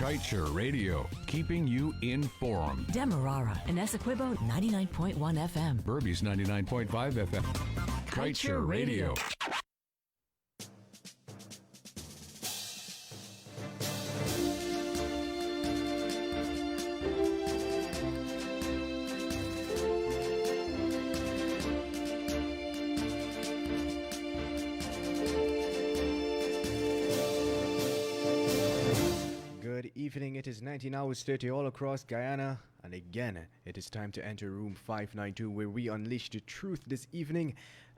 Culture Radio, keeping you informed. Demerara and Essequibo 99.1 FM. Burby's 99.5 FM. Culture Radio. Evening, it is 19 hours 30 all across Guyana, and again it is time to enter room 592 where we unleash the truth this evening.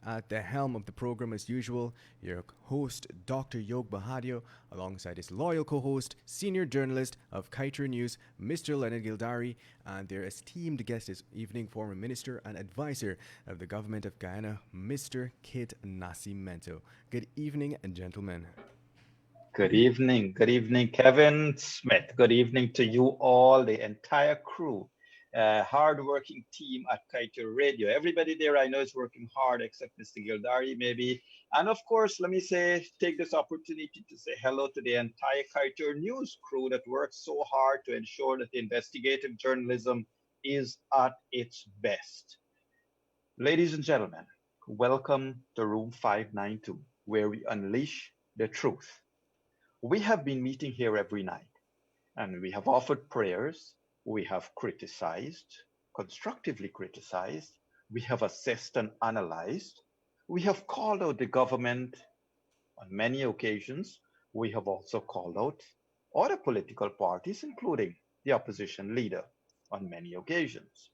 At the helm of the program as usual, your host Dr. Yog Mahadeo, alongside his loyal co-host, senior journalist of Kaiser News, Mr. Leonard Gildarie, and their esteemed guest this evening, former minister and advisor of the Government of Guyana, Mr. Kit Nascimento. Good evening, gentlemen. Good evening, Kevin Smith. Good evening to you all, the entire crew, hard-working team at Kaiser Radio. Everybody there I know is working hard, except Mr. Gildarie maybe. And of course, let me take this opportunity to say hello to the entire Kaiser News crew that works so hard to ensure that investigative journalism is at its best. Ladies and gentlemen, welcome to room 592, where we unleash the truth. We have been meeting here every night, and we have offered prayers, we have criticized, constructively criticized, we have assessed and analyzed, we have called out the government on many occasions, we have also called out other political parties, including the opposition leader, on many occasions.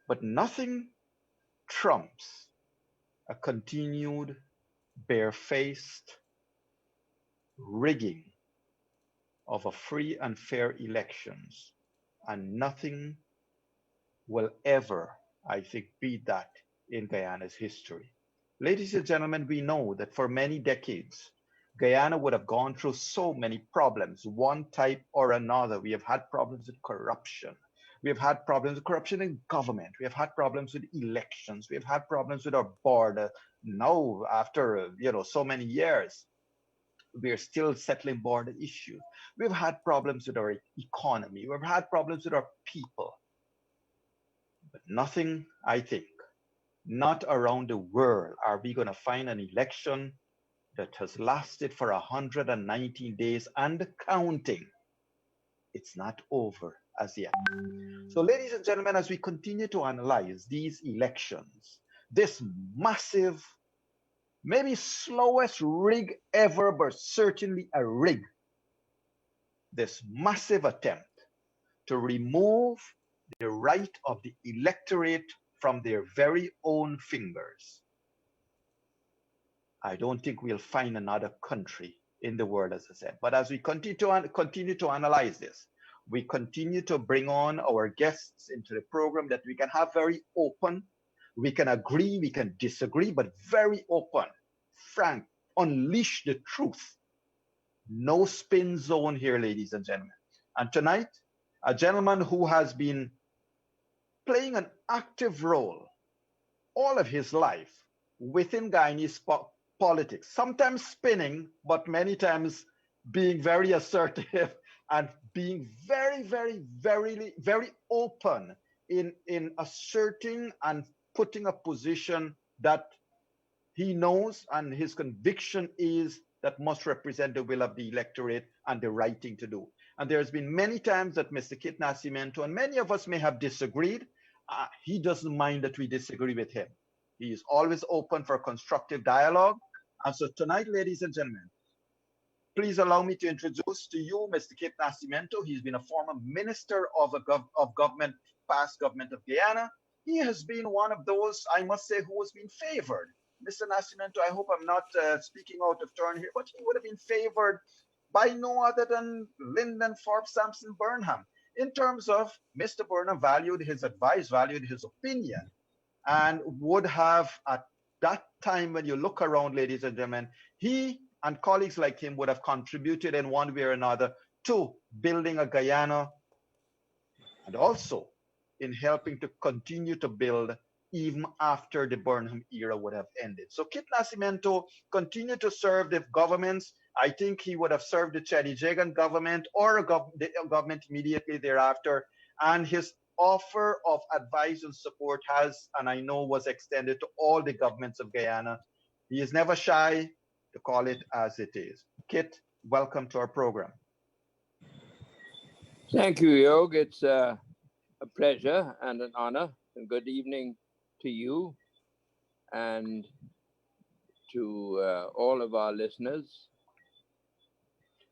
But nothing trumps a continued barefaced rigging of a free and fair elections, and nothing will ever, I think, beat that in Guyana's history. Ladies and gentlemen, we know that for many decades, Guyana would have gone through so many problems, one type or another. We have had problems with corruption. We have had problems with corruption in government. We have had problems with elections. We have had problems with our border. Now, after so many years, we are still settling border issues. We've had problems with our economy. We've had problems with our people. But nothing, I think, not around the world are we going to find an election that has lasted for 119 days and counting. It's not over as yet. So, ladies and gentlemen, as we continue to analyze these elections, this massive, maybe slowest rig ever, but certainly a rig. This massive attempt to remove the right of the electorate from their very own fingers. I don't think we'll find another country in the world, as I said. But as we continue to analyze this, we continue to bring on our guests into the program that we can have very open. We can agree, we can disagree, but very open, frank, unleash the truth. No spin zone here, ladies and gentlemen. And tonight, a gentleman who has been playing an active role all of his life within Guyanese politics, sometimes spinning, but many times being very assertive and being very, very, very, very open in asserting and putting a position that he knows and his conviction is that must represent the will of the electorate and the right thing to do. And there's been many times that Mr. Kit Nascimento, and many of us may have disagreed. He doesn't mind that we disagree with him. He is always open for constructive dialogue. And so tonight, ladies and gentlemen, please allow me to introduce to you Mr. Kit Nascimento. He's been a former minister of government, past Government of Guyana. He has been one of those, I must say, who has been favored. Mr. Nascimento, I hope I'm not speaking out of turn here, but he would have been favored by no other than Lyndon Forbes Sampson Burnham. In terms of Mr. Burnham valued his advice, valued his opinion, and would have at that time, when you look around, ladies and gentlemen, he and colleagues like him would have contributed in one way or another to building a Guyana, and also in helping to continue to build even after the Burnham era would have ended. So Kit Nascimento continued to serve the governments I think he would have served the Chadijagan government or the government immediately thereafter. And his offer of advice and support has, and I know was extended to all the governments of Guyana. He is never shy to call it as it is. Kit, welcome to our program. Thank you, Yog. It's a pleasure and an honor. And good evening to you and to all of our listeners.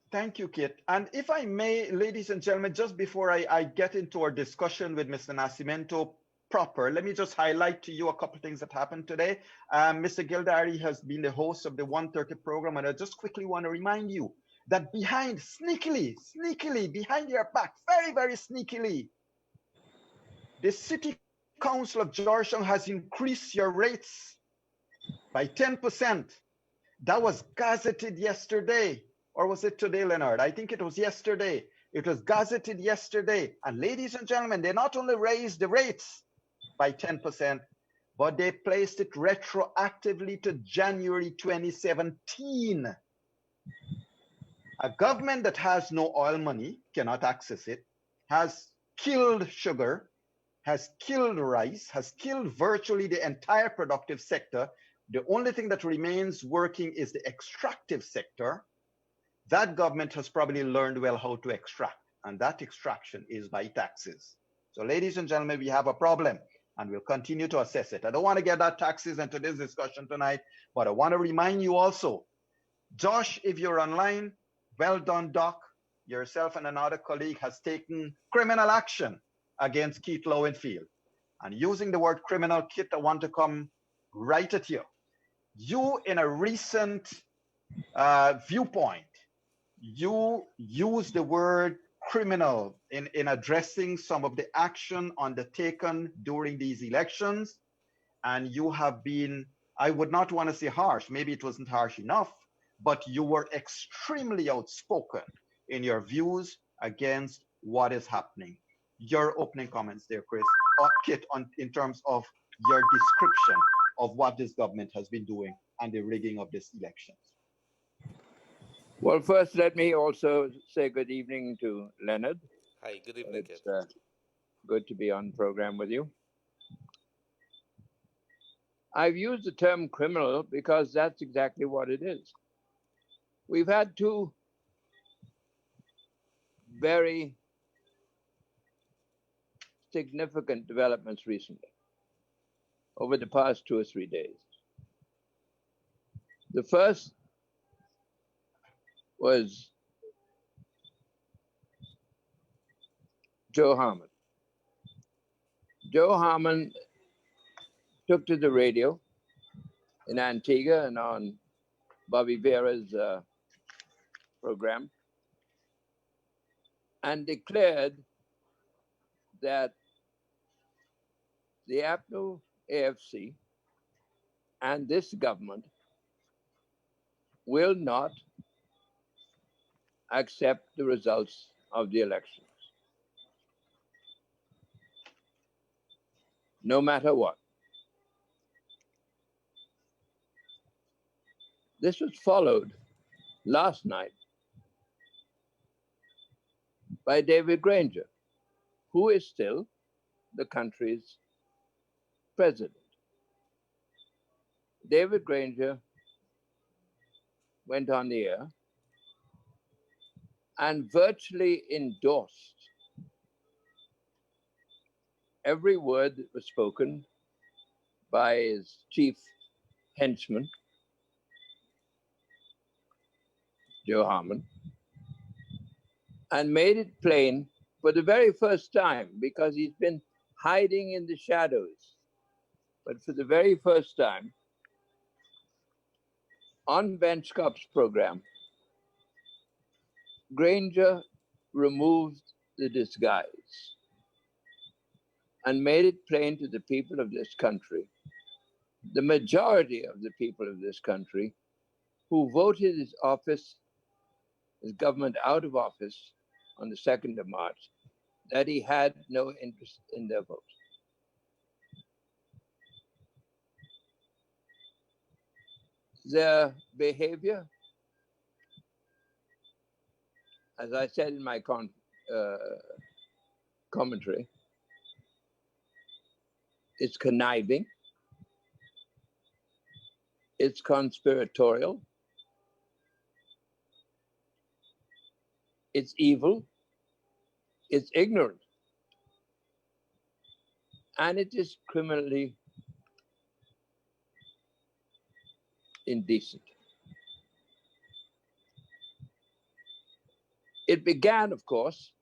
Thank you, Kit. And if I may, ladies and gentlemen, just before I get into our discussion with Mr. Nascimento proper, let me just highlight to you a couple of things that happened today. Mr. Gildarie has been the host of the 1:30 program, and I just quickly want to remind you that sneakily, behind your back, very, very sneakily, the City Council of Georgetown has increased your rates by 10%. That was gazetted yesterday. Or was it today, Leonard? I think it was yesterday. It was gazetted yesterday. And ladies and gentlemen, they not only raised the rates by 10%, but they placed it retroactively to January 2017. A government that has no oil money, cannot access it, has killed sugar, has killed rice, has killed virtually the entire productive sector. The only thing that remains working is the extractive sector. That government has probably learned well how to extract, and that extraction is by taxes. So ladies and gentlemen, we have a problem, and we'll continue to assess it. I don't want to get that taxes into this discussion tonight, but I want to remind you also, Josh, if you're online, well done, Doc. Yourself and another colleague has taken criminal action against Keith Lowenfield. And using the word criminal, Kit, I want to come right at you. You, in a recent viewpoint, you use the word criminal in addressing some of the action undertaken during these elections. And you have been, I would not want to say harsh, maybe it wasn't harsh enough, but you were extremely outspoken in your views against what is happening. Your opening comments there, Chris, or Kit, in terms of your description of what this government has been doing and the rigging of these elections. Well, first, let me also say good evening to Leonard. Hi, good evening, Kit. It's good to be on program with you. I've used the term criminal because that's exactly what it is. We've had two very significant developments recently, over the past 2 or 3 days. The first was Joe Harmon. Joe Harmon took to the radio in Antigua and on Bobby Vera's program and declared that the APNU AFC and this government will not accept the results of the elections, no matter what. This was followed last night by David Granger, who is still the country's president. David Granger went on the air and virtually endorsed every word that was spoken by his chief henchman, Joe Harmon, and made it plain for the very first time, because he's been hiding in the shadows, but for the very first time, on Benchcop's program, Granger removed the disguise and made it plain to the people of this country, the majority of the people of this country who voted his office, his government out of office on the 2nd of March, that he had no interest in their vote. Their behavior as I said in my commentary, it's conniving, it's conspiratorial, it's evil, it's ignorant, and it is criminally indecent. It began, of course,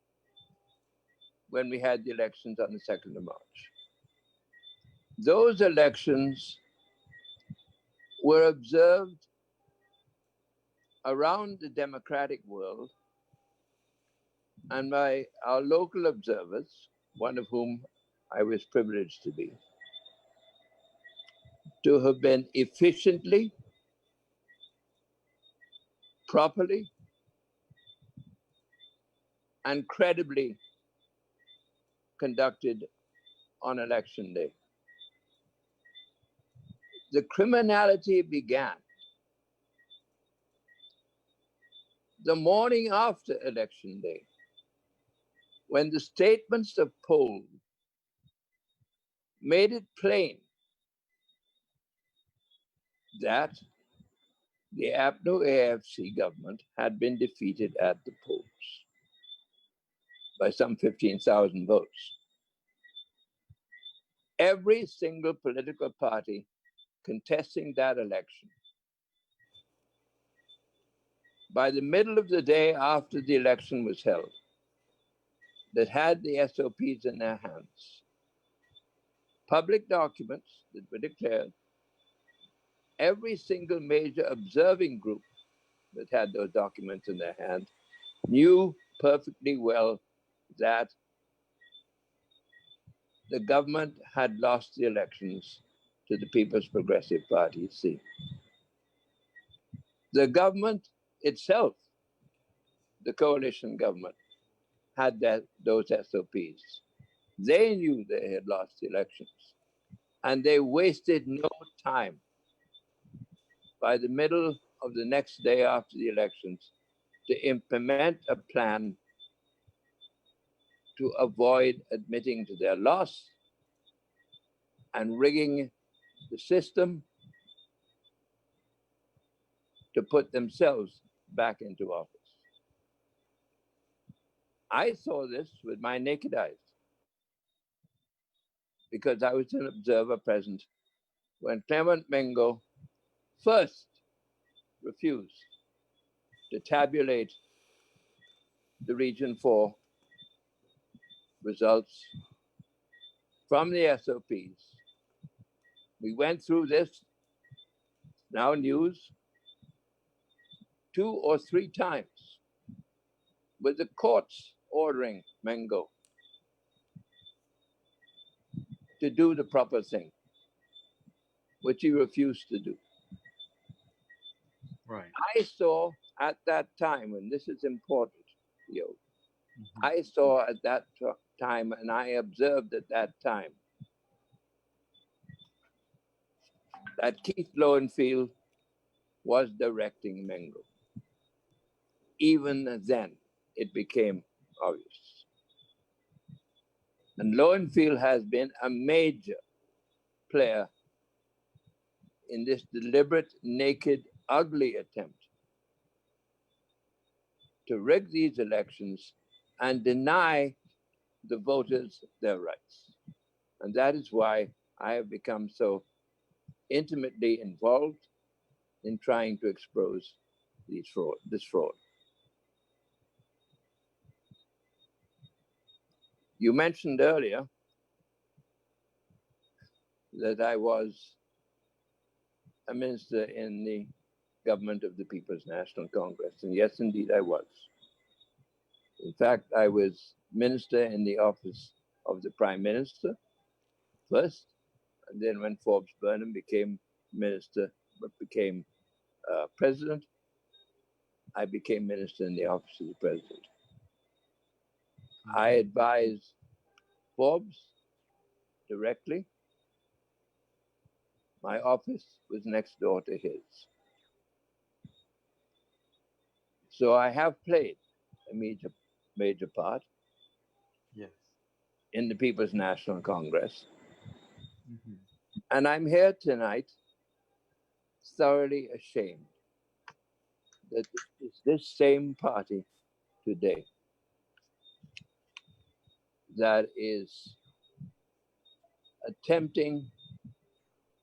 when we had the elections on the 2nd of March. Those elections were observed around the democratic world and by our local observers, one of whom I was privileged to be, to have been efficiently, properly, and credibly conducted on election day. The criminality began the morning after election day, when the statements of poll made it plain that the APNO-AFC government had been defeated at the polls by some 15,000 votes. Every single political party contesting that election, by the middle of the day after the election was held, that had the SOPs in their hands, public documents that were declared, every single major observing group that had those documents in their hand knew perfectly well that the government had lost the elections to the People's Progressive Party, C. The government itself, the coalition government, had those SOPs. They knew they had lost the elections, and they wasted no time. By the middle of the next day after the elections, to implement a plan to avoid admitting to their loss and rigging the system to put themselves back into office. I saw this with my naked eyes because I was an observer present when Clement Mengo first refused to tabulate the Region 4 results from the SOPs. We went through this, now news, 2 or 3 times with the courts ordering Mengo to do the proper thing, which he refused to do. Right. I saw at that time, and this is important, I saw at that time, and I observed at that time, that Keith Lowenfield was directing Mengo. Even then, it became obvious. And Lowenfield has been a major player in this deliberate, naked, ugly attempt to rig these elections and deny the voters their rights. And that is why I have become so intimately involved in trying to expose this fraud. You mentioned earlier that I was a minister in the government of the People's National Congress. And yes, indeed, I was. In fact, I was minister in the office of the Prime Minister first, and then when Forbes Burnham became minister, but became president, I became minister in the office of the president. I advised Forbes directly. My office was next door to his. So I have played a major part Yes. in the People's National Congress. Mhm. And I'm here tonight thoroughly ashamed that it's this same party today that is attempting,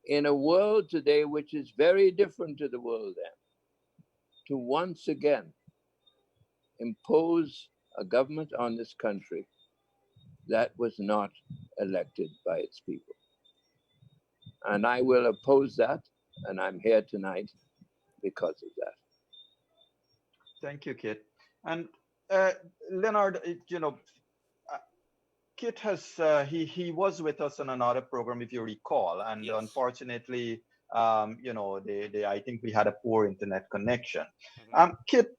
in a world today which is very different to the world then, to once again impose a government on this country that was not elected by its people. And I will oppose that, and I'm here tonight because of that. Thank you, Kit. And Leonard, Kit has he was with us on another program, if you recall, and Yes. unfortunately, they I think we had a poor internet connection. Mhm. Kit,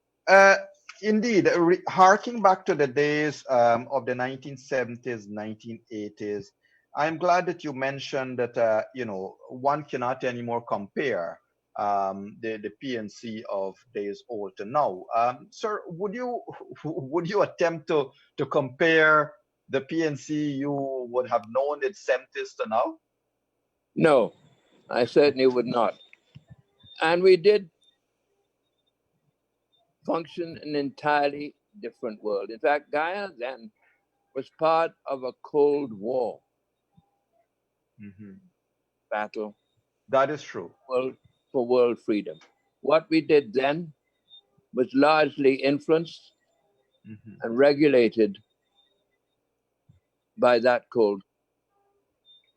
indeed, harking back to the days of the 1970s, 1980s, I'm glad that you mentioned that one cannot anymore compare the PNC of days old to now. Sir, would you would you attempt to compare the PNC you would have known in 70s to now? No, I certainly would not. And we did function in an entirely different world. In fact, Guyana then was part of a Cold War Mhm. battle That is true. for world freedom. What we did then was largely influenced Mhm. and regulated by that Cold.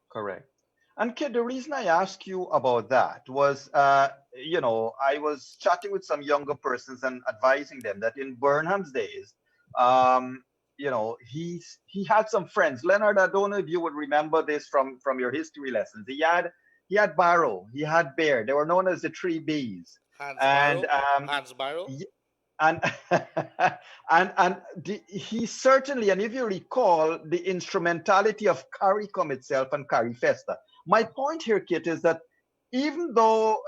Correct. And Kid, the reason I asked you about that was, I was chatting with some younger persons and advising them that in Burnham's days, he had some friends. Leonard, I don't know if you would remember this from your history lessons. He had Barrow, he had Bear. They were known as the three Bs, Hans and Barrow. Hans Barrow. and he certainly, and if you recall the instrumentality of CARICOM itself and CARIFESTA, my point here, Kit, is that even though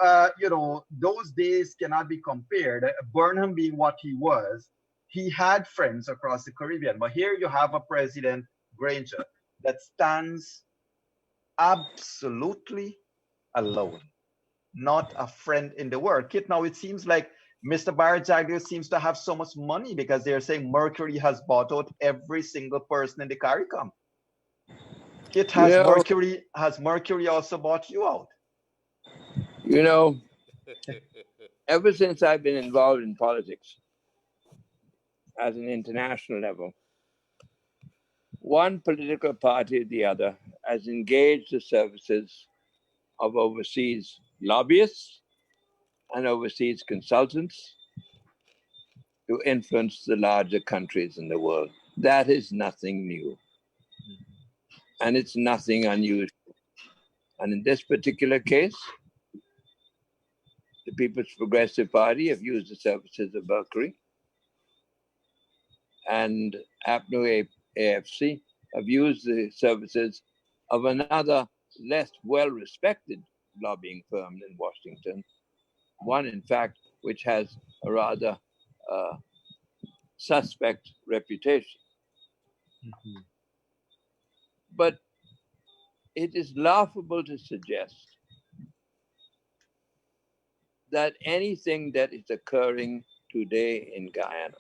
those days cannot be compared, Burnham being what he was, he had friends across the Caribbean. But here you have a President Granger that stands absolutely alone, not a friend in the world. Kit, now it seems like Mr. Barajaglia seems to have so much money because they're saying Mercury has bought out every single person in the CARICOM. Kit, You know, has Mercury also bought you out? you know, ever since I've been involved in politics at an international level, one political party or the other has engaged the services of overseas lobbyists and overseas consultants to influence the larger countries in the world. That is nothing new, and it's nothing unusual. And in this particular case, the People's Progressive Party have used the services of Mercury, and APNU AFC have used the services of another less well-respected lobbying firm in Washington, one, in fact, which has a rather suspect reputation. Mhm. But it is laughable to suggest that anything that is occurring today in Guyana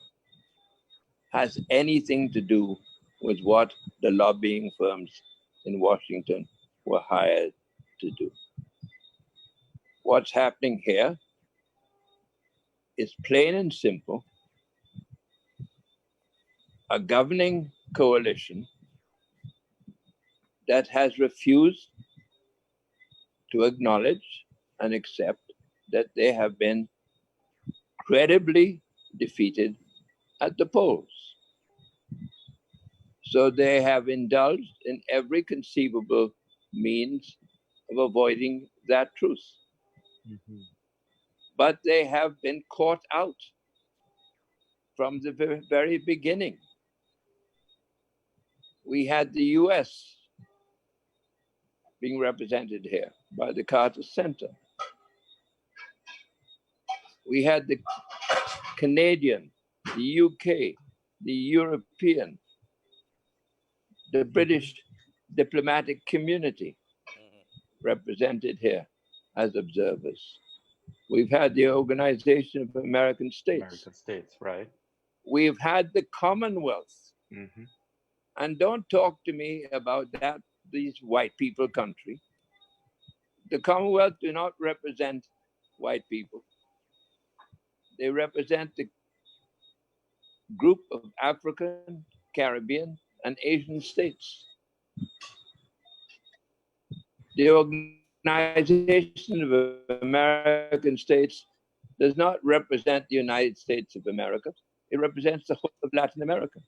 has anything to do with what the lobbying firms in Washington were hired to do. What's happening here is plain and simple a governing coalition that has refused to acknowledge and accept that they have been credibly defeated at the polls. So they have indulged in every conceivable means of avoiding that truth. Mhm. But they have been caught out from the very beginning. We had the US being represented here by the Carter Center. We had the Canadian, the UK, the European, the British diplomatic community represented here as observers. We've had the Organization of American States. American States, right? We've had the Commonwealth. Mm-hmm. And don't talk to me about that, these white people country. The Commonwealth do not represent white people. They represent the group of African, Caribbean, and Asian states. The Organization of American States does not represent the United States of America. It represents the whole of Latin America.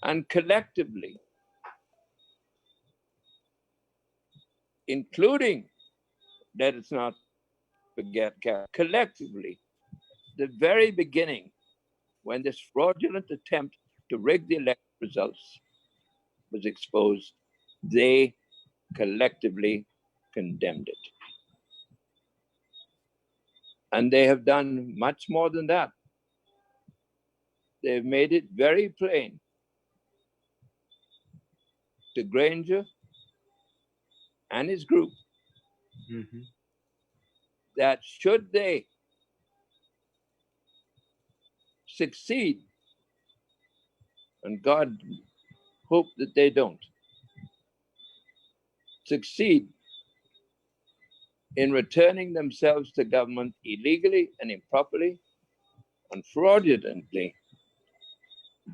And collectively, including, let us not forget, collectively, the very beginning, when this fraudulent attempt to rig the election results was exposed, they collectively condemned it. And they have done much more than that. They've made it very plain to Granger and his group that should they succeed, and God hope that they don't, succeed in returning themselves to government illegally and improperly and fraudulently,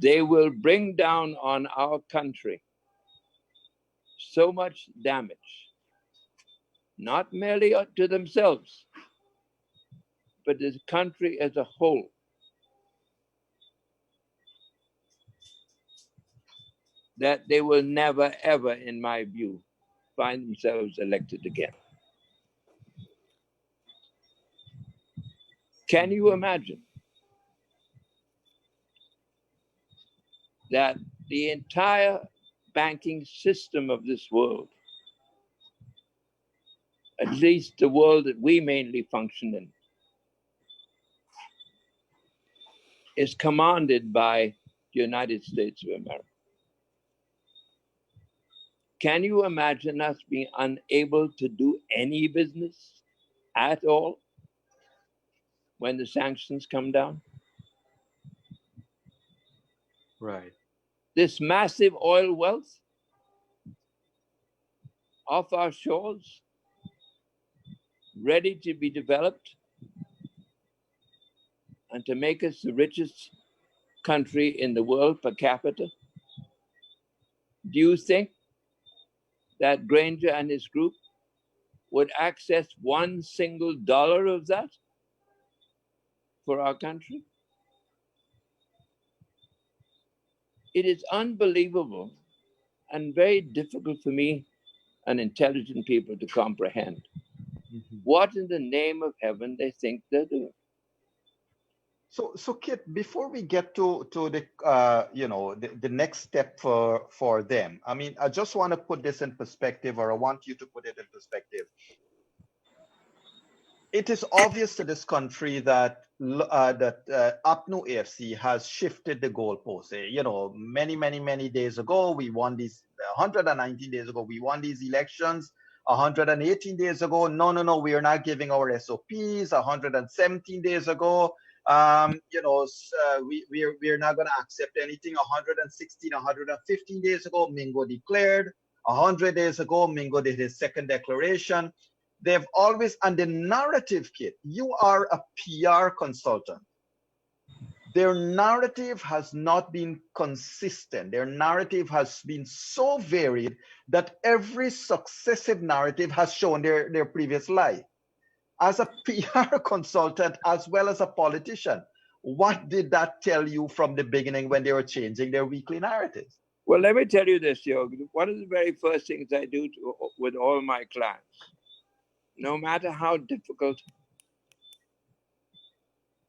they will bring down on our country so much damage, not merely to themselves, but the country as a whole. That they will never, ever, in my view, find themselves elected again. Can you imagine that the entire banking system of this world, at least the world that we mainly function in, is commanded by the United States of America? Can you imagine us being unable to do any business at all when the sanctions come down? Right. This massive oil wealth off our shores, ready to be developed and to make us the richest country in the world per capita. Do you think that Granger and his group would access $1 single of that for our country? It is unbelievable and very difficult for me and intelligent people to comprehend what in the name of heaven they think they're doing. So Kit, before we get to the the next step for them, I mean, I just want to put this in perspective, or I want you to put it in perspective. It is obvious to this country that APNU AFC has shifted the goalposts. Many days ago we won these. 119 days ago we won these elections. 118 days ago, no, we are not giving our SOPs. 117 days ago, we're not going to accept anything. 116, 115 days ago, Mingo declared. 100 days ago, Mingo did his second declaration. They've always, and the narrative, Kit, you are a PR consultant. Their narrative has not been consistent. Their narrative has been so varied that every successive narrative has shown their previous lie. As a PR consultant, as well as a politician, what did that tell you from the beginning when they were changing their weekly narratives? Well, let me tell you this, Yog. One of the very first things I do with all my clients, no matter how difficult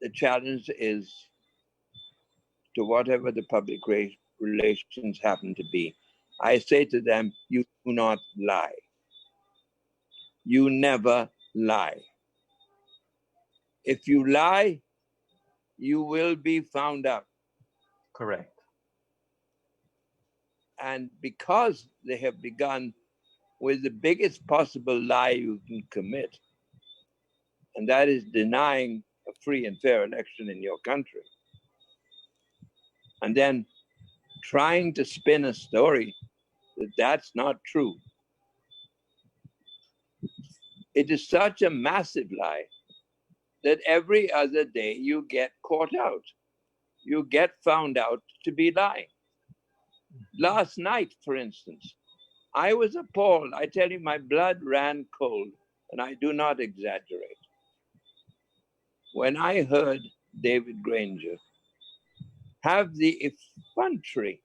the challenge is to whatever the public relations happen to be, I say to them, you do not lie. You never lie. If you lie, you will be found out. Correct. And because they have begun with the biggest possible lie you can commit, and that is denying a free and fair election in your country, and then trying to spin a story that that's not true. It is such a massive lie that every other day you get caught out. You get found out to be lying. Last night, for instance, I was appalled. I tell you, my blood ran cold, and I do not exaggerate. When I heard David Granger have the effrontery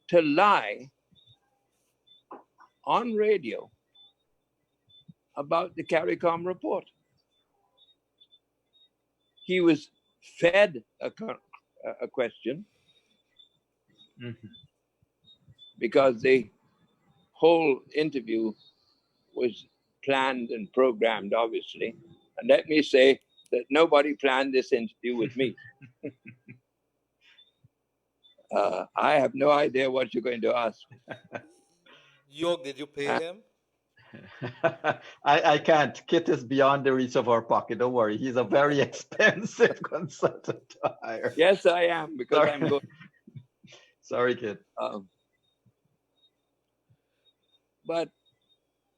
to lie on radio about the CARICOM report. He was fed a question because the whole interview was planned and programmed, obviously. And let me say that nobody planned this interview with me. I have no idea what you're going to ask. Yog, did you pay him? I can't. Kit is beyond the reach of our pocket. Don't worry. He's a very expensive consultant to hire. Yes, I am, because Sorry. I'm going. Sorry, Kit. But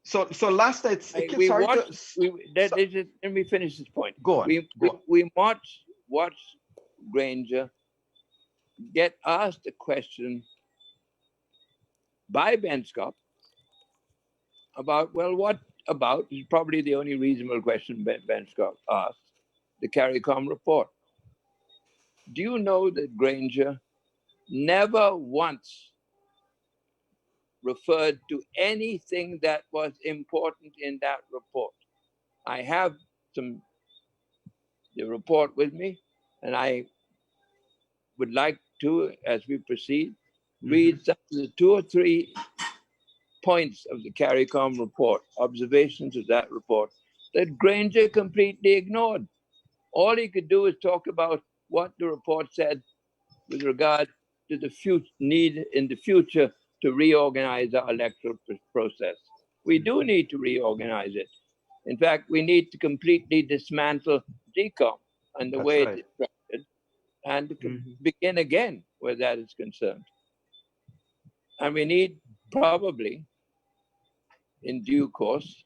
so last night, Kit, we sorry watched. to, Let me finish this point. Go on. We watched Granger get asked a question by Ben Scott about, well, what about, is probably the only reasonable question Ben Scott asked, the CARICOM report. Do you know that Granger never once referred to anything that was important in that report? I have the report with me, and I would like to, as we proceed, read some of the 2 or 3 points of the CARICOM report, observations of that report, that Granger completely ignored. All he could do is talk about what the report said with regard to the need in the future to reorganize our electoral process. We do need to reorganize it. In fact, we need to completely dismantle DCOM and the way it's structured, and begin again where that is concerned. And we need probably, in due course,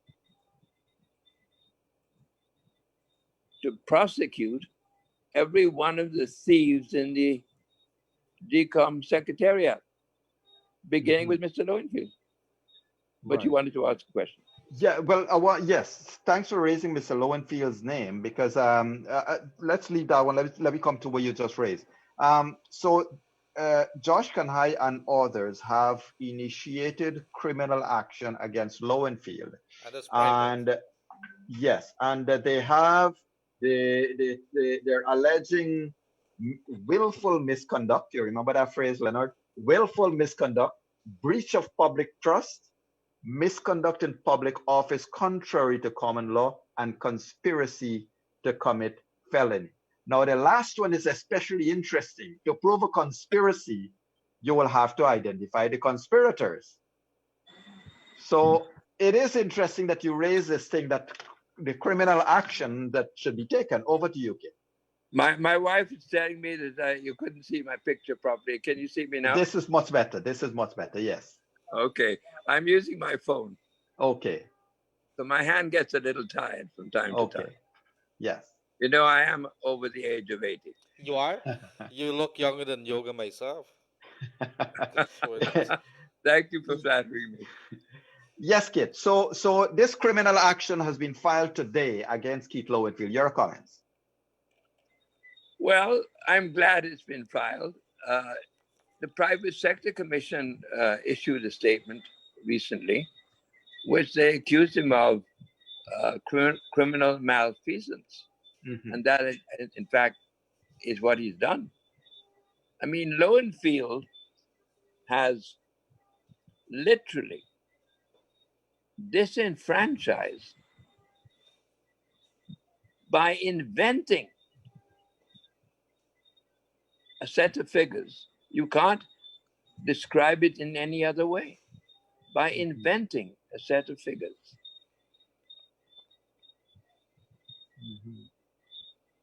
to prosecute every one of the thieves in the DCOM secretariat, beginning with Mr. Lowenfield. But you wanted to ask a question. Yeah, well, yes. Thanks for raising Mr. Lowenfield's name, because let's leave that one. Let me come to what you just raised. Josh Kanhai and others have initiated criminal action against Lowenfield, and yes, and they have they're alleging willful misconduct. You remember that phrase, Leonard? Willful misconduct, breach of public trust, misconduct in public office contrary to common law, and conspiracy to commit felony. Now, the last one is especially interesting. To prove a conspiracy, you will have to identify the conspirators. So it is interesting that you raise this thing, that the criminal action that should be taken. Over to you, Kit. My wife is telling me that you couldn't see my picture properly. Can you see me now? This is much better. This is much better, yes. Okay. I'm using my phone. Okay. So my hand gets a little tired from time to time. Yes. You know, I am over the age of 80. You are? You look younger than Yoga myself. Thank you for flattering me. Yes, Kit. So this criminal action has been filed today against Keith Lowenfield. Your comments? Well, I'm glad it's been filed. The Private Sector Commission issued a statement recently, which they accused him of criminal malfeasance. And that, in fact, is what he's done. I mean, Lowenfield has literally disenfranchised by inventing a set of figures. You can't describe it in any other way by inventing a set of figures.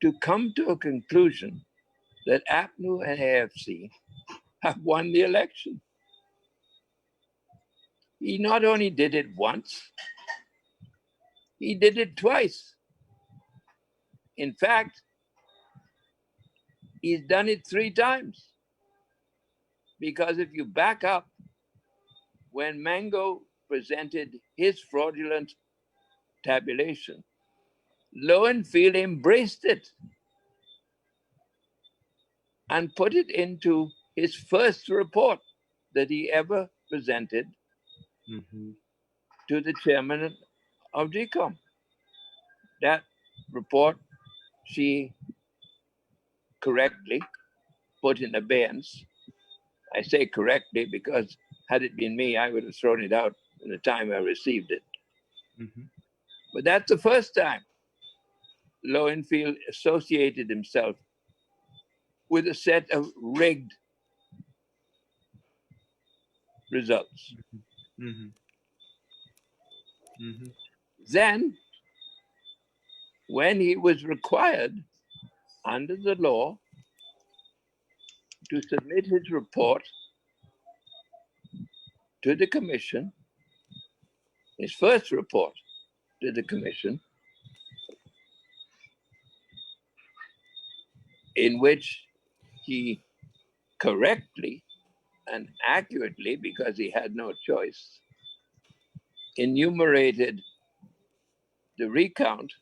To come to a conclusion that APNU and AFC have won the election. He not only did it once, he did it twice. In fact, he's done it 3 times. Because if you back up, when Mango presented his fraudulent tabulation, Lowenfield embraced it and put it into his first report that he ever presented to the chairman of GCOM. That report she correctly put in abeyance. I say correctly because had it been me, I would have thrown it out in the time I received it. But that's the first time Lowenfield associated himself with a set of rigged results. Then, when he was required under the law to submit his report to the commission, his first report to the commission, in which he correctly and accurately, because he had no choice, enumerated the recount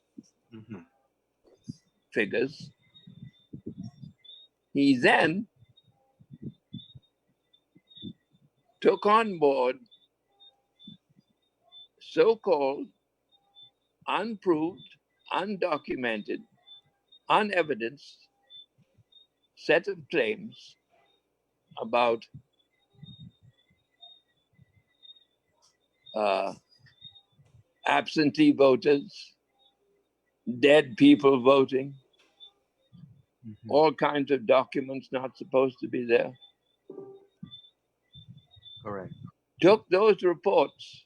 figures. He then took on board so-called unproved, undocumented, unevidenced set of claims about absentee voters, dead people voting, all kinds of documents not supposed to be there. Correct. Took those reports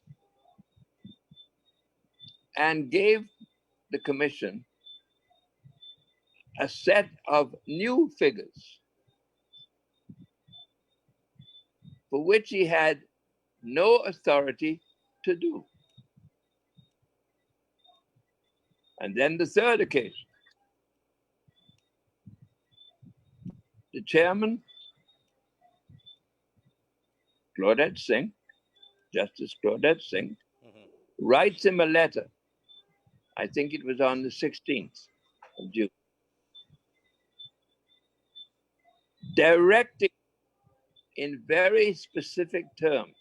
and gave the commission a set of new figures for which he had no authority to do. And then the third occasion, the chairman, Claudette Singh, Justice Claudette Singh, writes him a letter. I think it was on the 16th of June, directing in very specific terms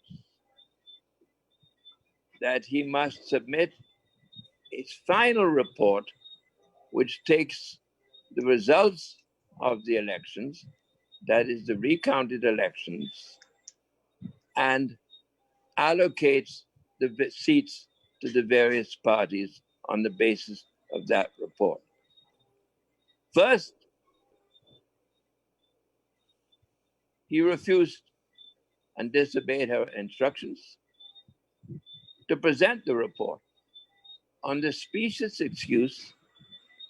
that he must submit his final report, which takes the results of the elections, that is the recounted elections, and allocates the seats to the various parties on the basis of that report. First, he refused and disobeyed her instructions to present the report on the specious excuse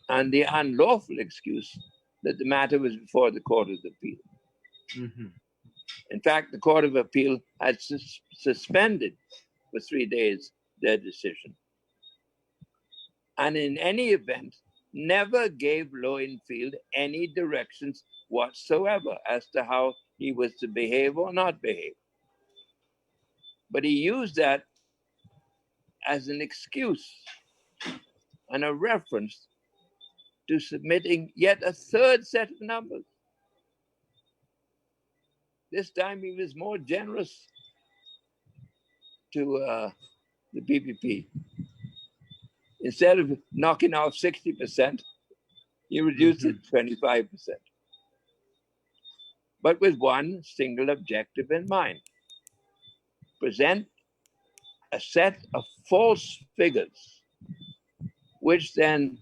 and the unlawful excuse that the matter was before the Court of Appeal. In fact, the Court of Appeal had suspended for 3 days their decision. And in any event, never gave Lowenfield any directions whatsoever as to how he was to behave or not behave. But he used that as an excuse and a reference to submitting yet a third set of numbers. This time he was more generous to the PPP. Instead of knocking off 60%, he reduced it to 25%. But with one single objective in mind: present a set of false figures, which then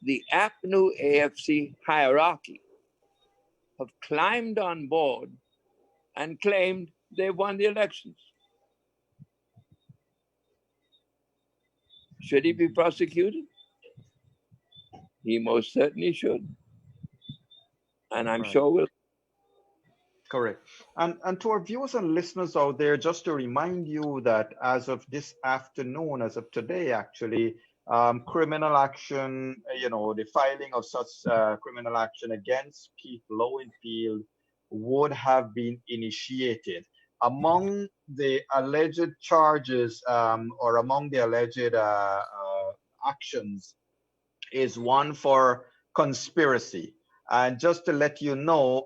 the APNU AFC hierarchy have climbed on board and claimed they won the elections. Should he be prosecuted? He most certainly should. And I'm Right. sure will. Correct. And to our viewers and listeners out there, just to remind you that as of this afternoon, as of today, actually, criminal action, the filing of such criminal action against Keith Lowenfield would have been initiated. Among the alleged charges or among the alleged actions is one for conspiracy. And just to let you know,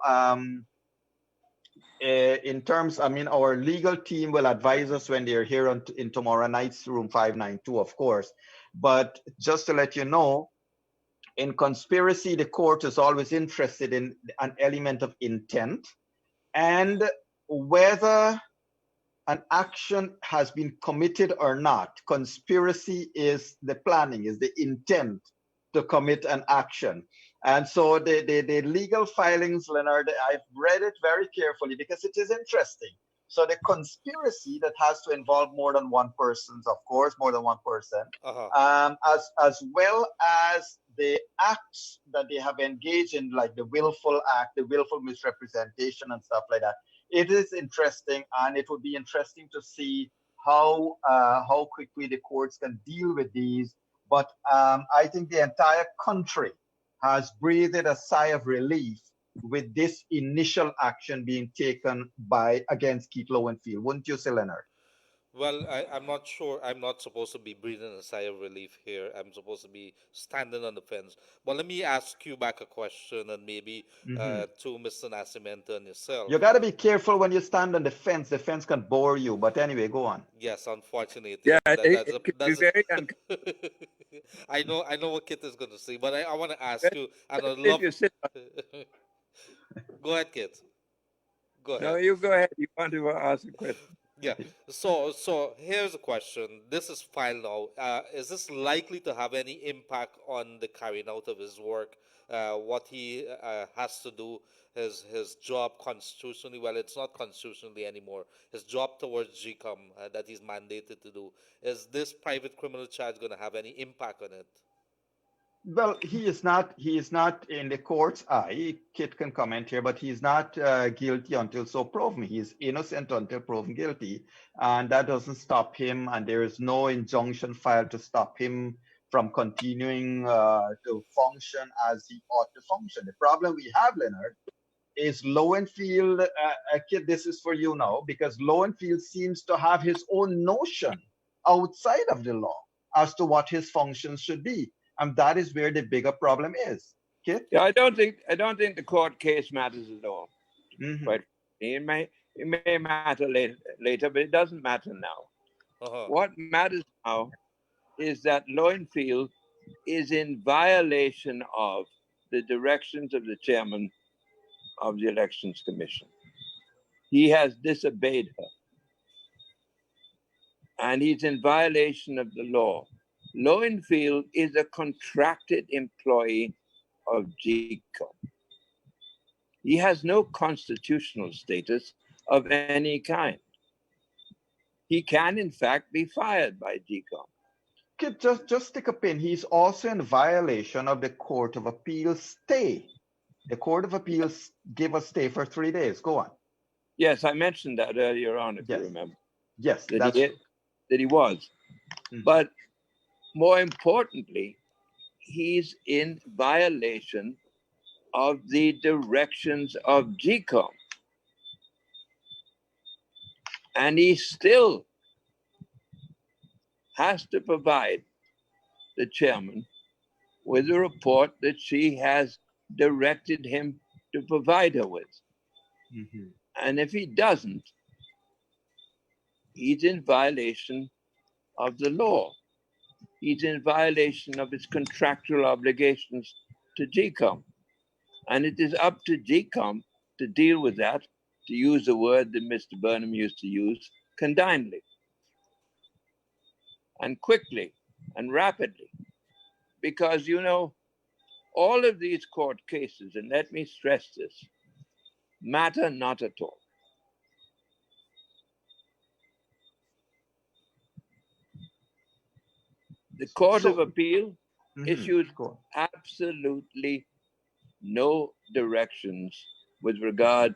in terms, our legal team will advise us when they're here in tomorrow night's room 592, of course. But just to let you know, in conspiracy, the court is always interested in an element of intent and whether an action has been committed or not. Conspiracy is the planning, is the intent to commit an action. And so the legal filings, Leonard, I've read it very carefully because it is interesting. So the conspiracy that has to involve more than one person, of course, more than one person, as well as the acts that they have engaged in, like the willful act, the willful misrepresentation and stuff like that. It is interesting, and it would be interesting to see how quickly the courts can deal with these. But I think the entire country has breathed a sigh of relief with this initial action being taken against Keith Lowenfield. Wouldn't you say, Leonard? Well, I'm not sure. I'm not supposed to be breathing a sigh of relief here. I'm supposed to be standing on the fence. But let me ask you back a question, and maybe to Mr. Nascimento and yourself. You got to be careful when you stand on the fence. The fence can bore you. But anyway, go on. Yes, unfortunately. Yeah, That's it could be very I know what Kit is going to say, but I want to ask you, and I'd if love. you sit. Go ahead, Kit. Go ahead. No, you go ahead. You want to ask a question? Yeah. So here's a question. This is filed now. Is this likely to have any impact on the carrying out of his work? What he has to do, his job constitutionally? Well, it's not constitutionally anymore. His job towards GCOM that he's mandated to do. Is this private criminal charge going to have any impact on it? Well, he is not in the court's eye. Kit can comment here, but he's not guilty until so proven. He's innocent until proven guilty, and that doesn't stop him. And there is no injunction filed to stop him from continuing to function as he ought to function. The problem we have, Leonard, is Lowenfield. Kit, this is for you now, because Lowenfield seems to have his own notion outside of the law as to what his functions should be. And that is where the bigger problem is. Okay? Yeah, I don't think the court case matters at all. Mm-hmm. But it may matter later, but it doesn't matter now. What matters now is that Lowenfield is in violation of the directions of the chairman of the Elections Commission. He has disobeyed her. And he's in violation of the law. Lowenfield is a contracted employee of GCOM. He has no constitutional status of any kind. He can, in fact, be fired by GCOM. Kit, just stick a pin. He's also in violation of the Court of Appeals stay. The Court of Appeals gave a stay for 3 days. Go on. Yes, I mentioned that earlier on, if you remember. Yes, that he was. Mm-hmm. But more importantly, he's in violation of the directions of GCOM. And he still has to provide the chairman with a report that she has directed him to provide her with. Mm-hmm. And if he doesn't, he's in violation of the law. He's in violation of his contractual obligations to GCOM. And it is up to GCOM to deal with that, to use the word that Mr. Burnham used to use, condignly, and quickly, and rapidly. Because, all of these court cases, and let me stress this, matter not at all. The Court of Appeal issued absolutely no directions with regard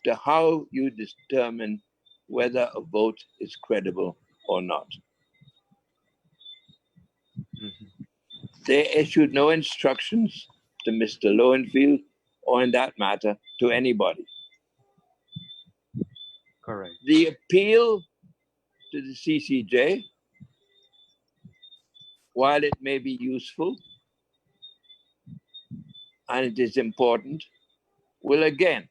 to how you determine whether a vote is credible or not. They issued no instructions to Mr. Lowenfield or, in that matter, to anybody. Correct. The appeal to the CCJ, while it may be useful and it is important, will again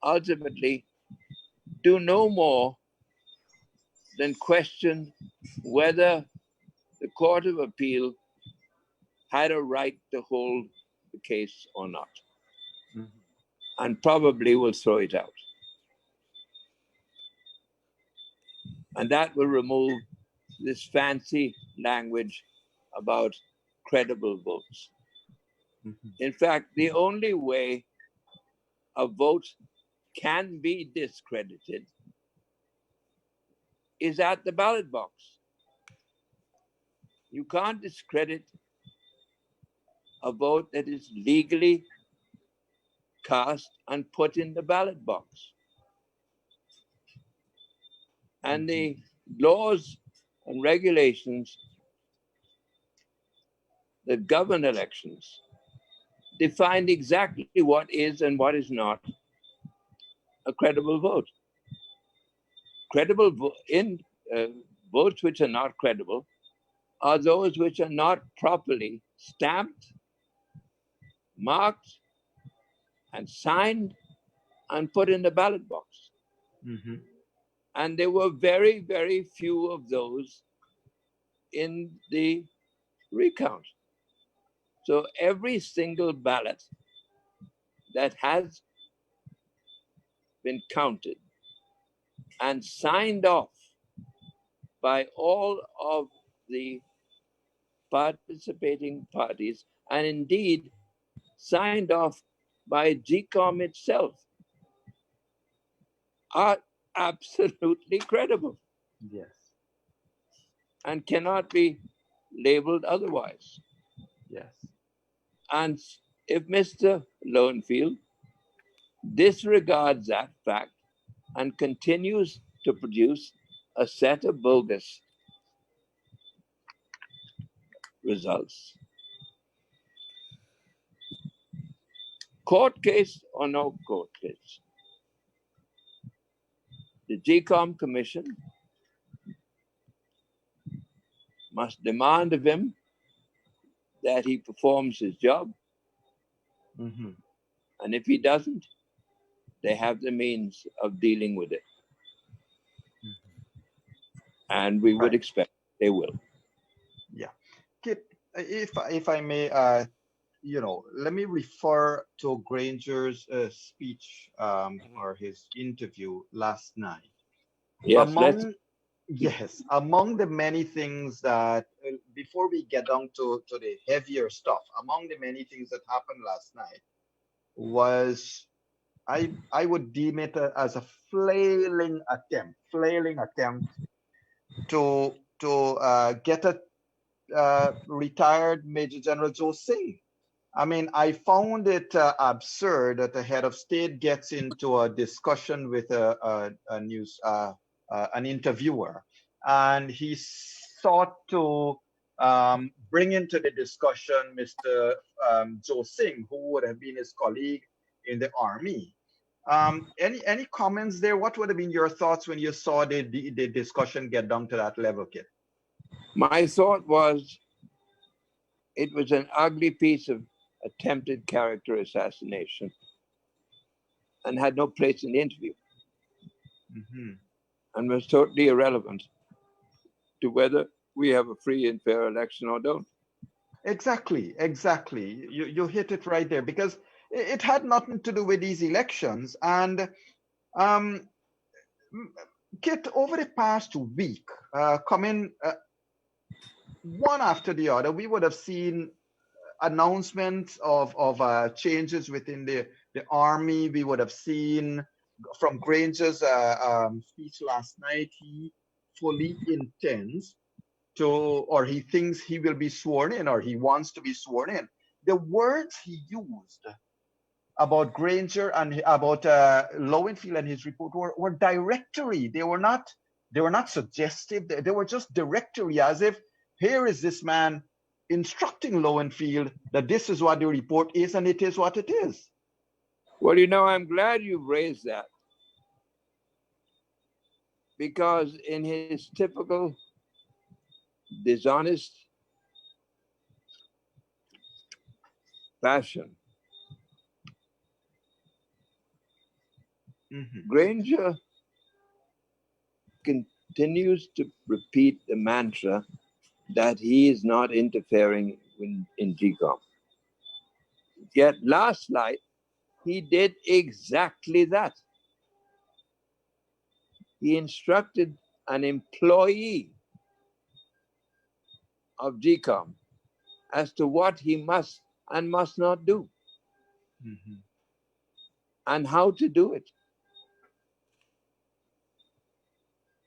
ultimately do no more than question whether the Court of Appeal had a right to hold the case or not, and probably will throw it out. And that will remove this fancy language about credible votes. In fact, the only way a vote can be discredited is at the ballot box. You can't discredit a vote that is legally cast and put in the ballot box. And the laws and regulations that govern elections define exactly what is and what is not a credible vote. Credible votes which are not credible are those which are not properly stamped, marked, and signed and put in the ballot box. And there were very, very few of those in the recount. So every single ballot that has been counted and signed off by all of the participating parties, and indeed signed off by GCOM itself, are absolutely credible. Yes. And cannot be labeled otherwise. Yes. And if Mr. Lowenfield disregards that fact and continues to produce a set of bogus results, court case or no court case, the GCOM Commission must demand of him that he performs his job. And if he doesn't, they have the means of dealing with it. And we would expect they will. Yeah. Kit, if I may, let me refer to Granger's speech or his interview last night. Yes, among the many things that, before we get down to the heavier stuff, among the many things that happened last night was, I would deem it as a flailing attempt to get a retired Major General Joe Singh. I mean, I found it absurd that the head of state gets into a discussion with an interviewer, and he sought to bring into the discussion Mr. Joe Singh, who would have been his colleague in the army. Any comments there? What would have been your thoughts when you saw the discussion get down to that level, Kit? My thought was it was an ugly piece of attempted character assassination and had no place in the interview. And was totally irrelevant to whether we have a free and fair election or don't. Exactly. You hit it right there, because it had nothing to do with these elections. And Kit, over the past week, coming one after the other, we would have seen announcements of changes within the army. We would have seen from Granger's speech last night, he fully intends to, or he thinks he will be sworn in, or he wants to be sworn in. The words he used about Granger and about Lowenfield and his report were directory. They were not suggestive. They were just directory, as if here is this man instructing Lowenfield that this is what the report is and it is what it is. Well, you know, I'm glad you raised that, because in his typical dishonest fashion, Granger continues to repeat the mantra that he is not interfering in GCOM. Yet last night, he did exactly that. He instructed an employee of GCOM as to what he must and must not do, and how to do it.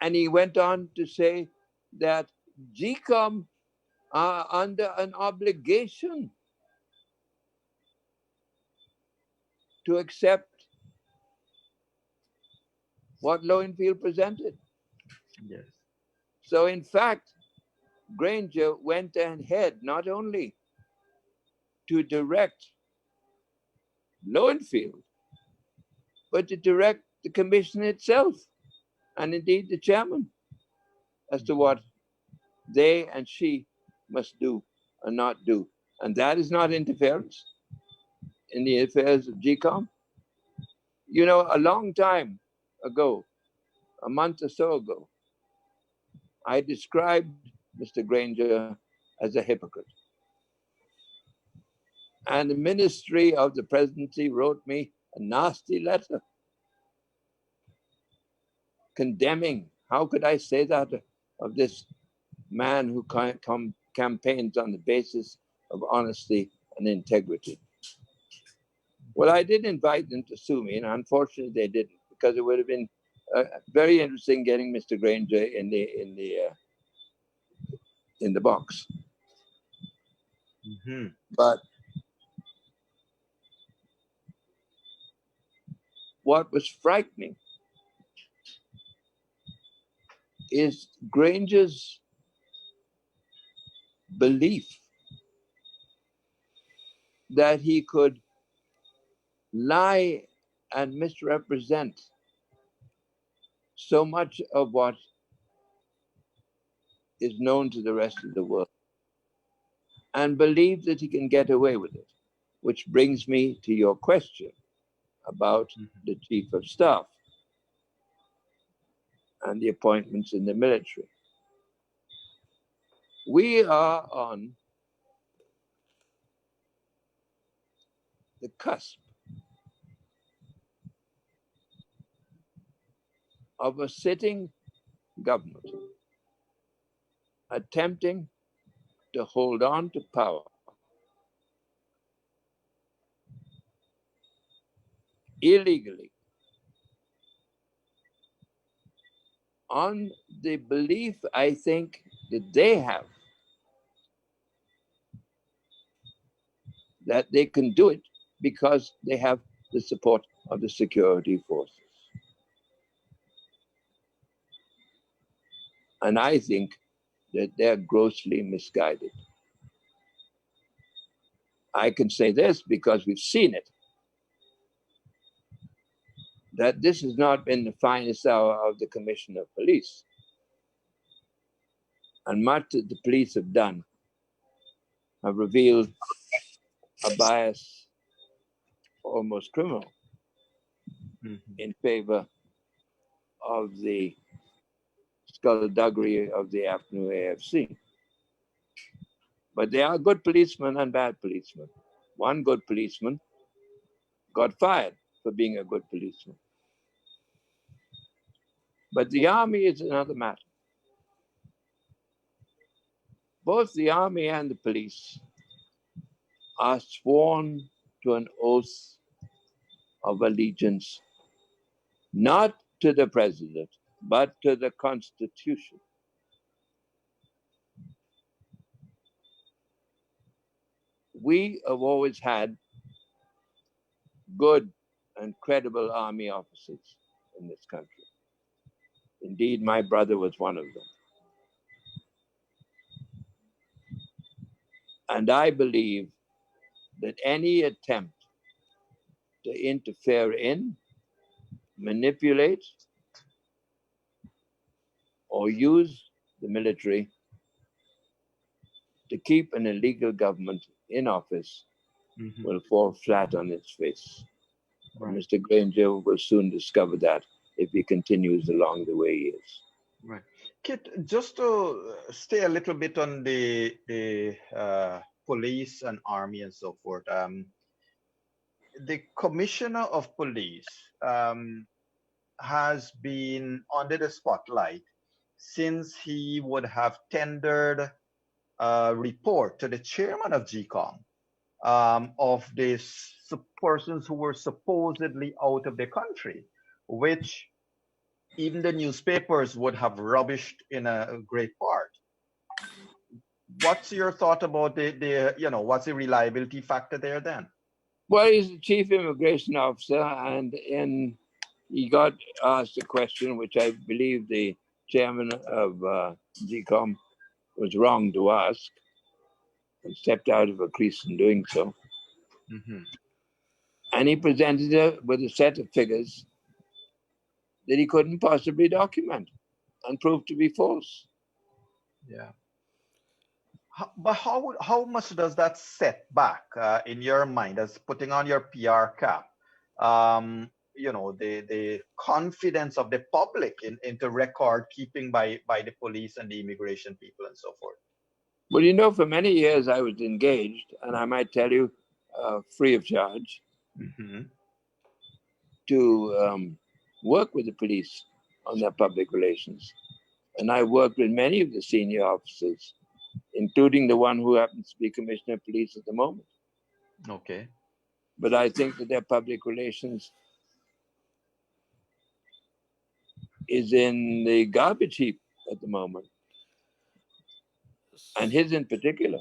And he went on to say that GCOM are under an obligation to accept what Lowenfield presented. Yes. So in fact, Granger went ahead not only to direct Lowenfield, but to direct the commission itself, and indeed the chairman, as to what they and she must do and not do. And that is not interference in the affairs of GCOM. You know, a long time ago, a month or so ago, I described Mr. Granger as a hypocrite. And the Ministry of the Presidency wrote me a nasty letter condemning, how could I say that of this man who campaigns on the basis of honesty and integrity. Well, I did invite them to sue me, and unfortunately they didn't, because it would have been very interesting getting Mr. Granger in the box. But what was frightening is Granger's belief that he could lie and misrepresent so much of what is known to the rest of the world, and believe that he can get away with it. Which brings me to your question about the chief of staff and the appointments in the military. We are on the cusp of a sitting government attempting to hold on to power illegally on the belief, I think, that they have that they can do it because they have the support of the security forces. And I think that they're grossly misguided. I can say this because we've seen it, that this has not been the finest hour of the Commissioner of Police. And much that the police have done have revealed a bias, almost criminal, in favor of the skullduggery of the afternoon AFC. But there are good policemen and bad policemen. One good policeman got fired for being a good policeman. But the army is another matter. Both the army and the police are sworn to an oath of allegiance, not to the president, but to the Constitution. We have always had good and credible army officers in this country. Indeed, my brother was one of them. And I believe that any attempt to interfere in, manipulate, or use the military to keep an illegal government in office will fall flat on its face. Right. Mr. Granger will soon discover that if he continues along the way he is. Right. Kit, just to stay a little bit on the police and army and so forth, the commissioner of police has been under the spotlight since he would have tendered a report to the chairman of GCOM of these persons who were supposedly out of the country, which even the newspapers would have rubbished in a great part. What's your thought about what's the reliability factor there then? Well, he's the chief immigration officer, and he got asked a question which I believe the chairman of GCOM was wrong to ask and stepped out of a crease in doing so. And he presented it with a set of figures that he couldn't possibly document and proved to be false. Yeah. But how much does that set back in your mind as putting on your PR cap? The confidence of the public into record keeping by the police and the immigration people and so forth. Well, for many years I was engaged, and I might tell you, free of charge, to work with the police on their public relations. And I worked with many of the senior officers, including the one who happens to be Commissioner of Police at the moment. Okay. But I think that their public relations is in the garbage heap at the moment, and his in particular.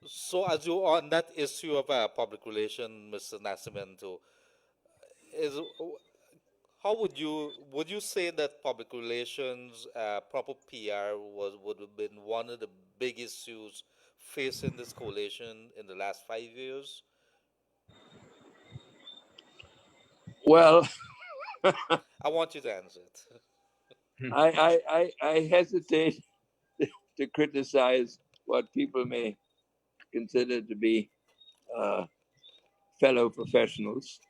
So, as you on that issue of public relation, Mr. Nascimento, how would you say that public relations, proper PR would have been one of the big issues facing this coalition in the last 5 years? Well, I want you to answer it. I hesitate to criticize what people may consider to be fellow professionals,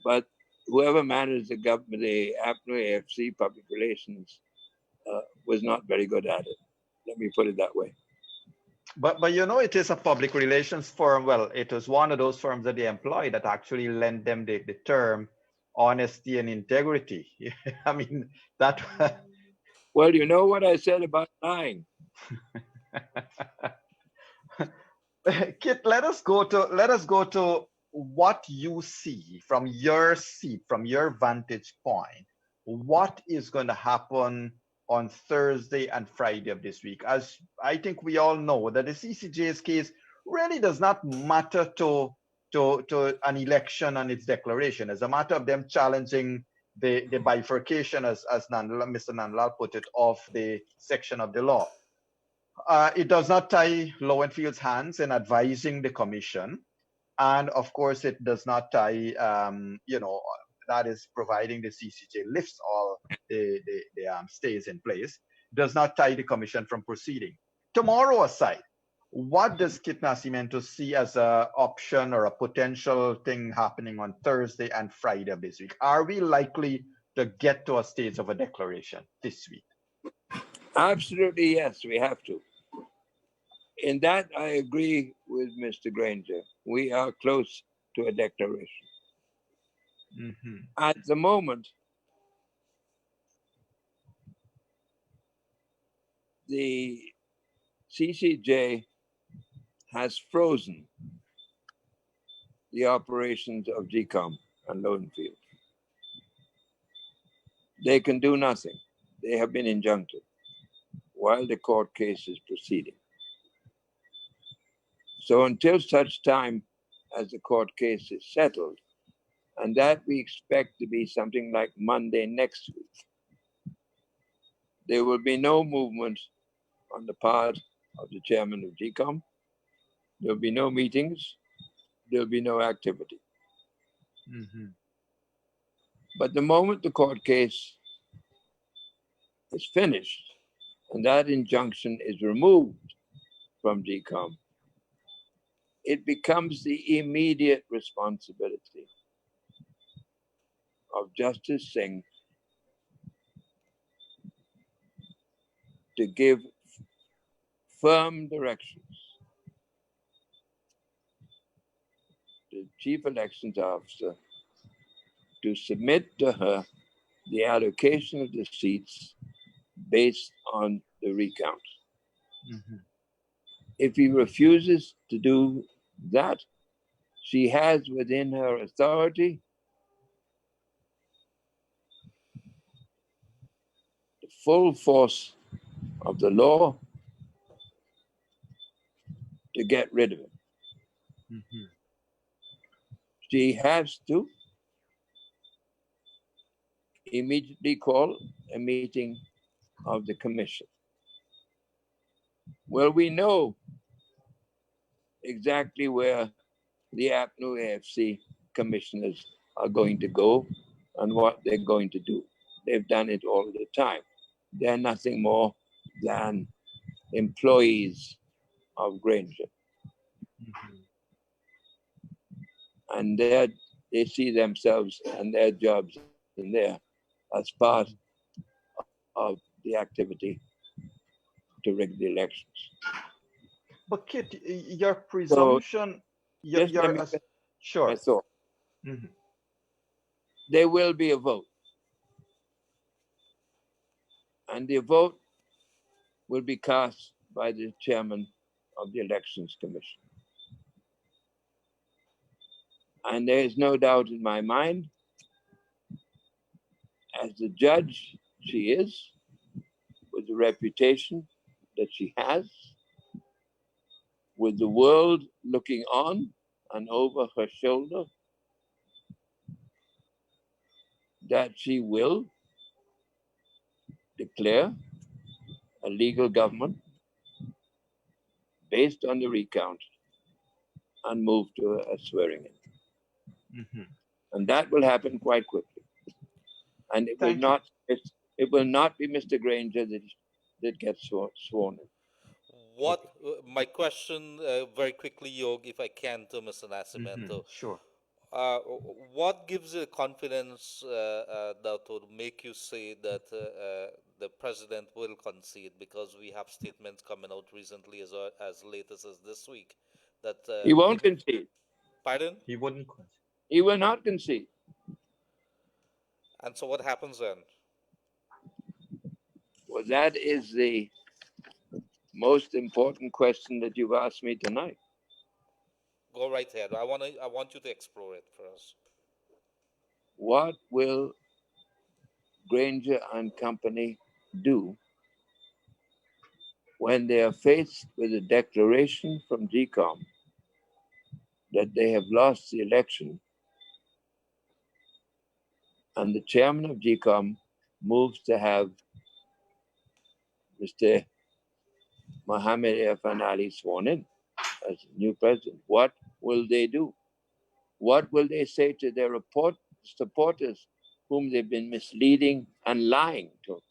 but whoever managed the government, the AFC public relations, was not very good at it. Let me put it that way. But it is a public relations firm. Well, it was one of those firms that they employ that actually lent them the term honesty and integrity. I mean, that. Well, you know what I said about lying. Kit, let us go to what you see from your seat, from your vantage point. What is going to happen on Thursday and Friday of this week? As I think we all know that the CCJ's case really does not matter to an election and its declaration. It's a matter of them challenging the bifurcation, as Mr. Nandlal put it, of the section of the law. It does not tie Lowenfield's hands in advising the commission. And of course, it does not tie, that is providing the CCJ lifts all the stays in place, does not tie the commission from proceeding. Tomorrow aside, what does Kit Nascimento see as an option or a potential thing happening on Thursday and Friday of this week? Are we likely to get to a stage of a declaration this week? Absolutely, yes, we have to. In that, I agree with Mr. Granger. We are close to a declaration. At the moment, the CCJ has frozen the operations of GCOM and Lowenfield. They can do nothing. They have been injuncted while the court case is proceeding. So until such time as the court case is settled, and that we expect to be something like Monday next week, there will be no movement on the part of the chairman of GCOM. There will be no meetings. There will be no activity. Mm-hmm. But the moment the court case is finished and that injunction is removed from GCOM, it becomes the immediate responsibility of Justice Singh to give firm directions to the Chief Elections Officer to submit to her the allocation of the seats based on the recount. Mm-hmm. If he refuses to do that, she has within her authority the full force of the law to get rid of him. Mm-hmm. She has to immediately call a meeting of the commission. Well, we know exactly where the APNU AFC commissioners are going to go and what they're going to do. They've done it all the time. They're nothing more than employees of Granger. Mm-hmm. And they see themselves and their jobs in there as part of the activity to rig the elections. But Kit, your presumption, Just let me your finish my sure. thought. Mhm. There will be a vote. And the vote will be cast by the chairman of the Elections Commission. And there is no doubt in my mind, as the judge she is, with the reputation that she has, with the world looking on and over her shoulder, that she will declare a legal government based on the recount and move to a swearing in. Mm-hmm. And that will happen quite quickly. And it Thank you. will not be Mr. Granger that gets sworn in. My question, very quickly, Yog, if I can, to Mr. Mm-hmm. Nascimento. Sure. What gives you confidence that would make you say that the president will concede? Because we have statements coming out recently, as late as this week, that He won't concede. Pardon? He wouldn't. He will not concede. And so what happens then? Well, that is the most important question that you've asked me tonight. Go right ahead. I want you to explore it for us. What will Granger and company do when they are faced with a declaration from GCOM that they have lost the election and the chairman of GCOM moves to have Mr. Mohammed Irfan Ali sworn in as new president? What will they do? What will they say to their supporters whom they've been misleading and lying to?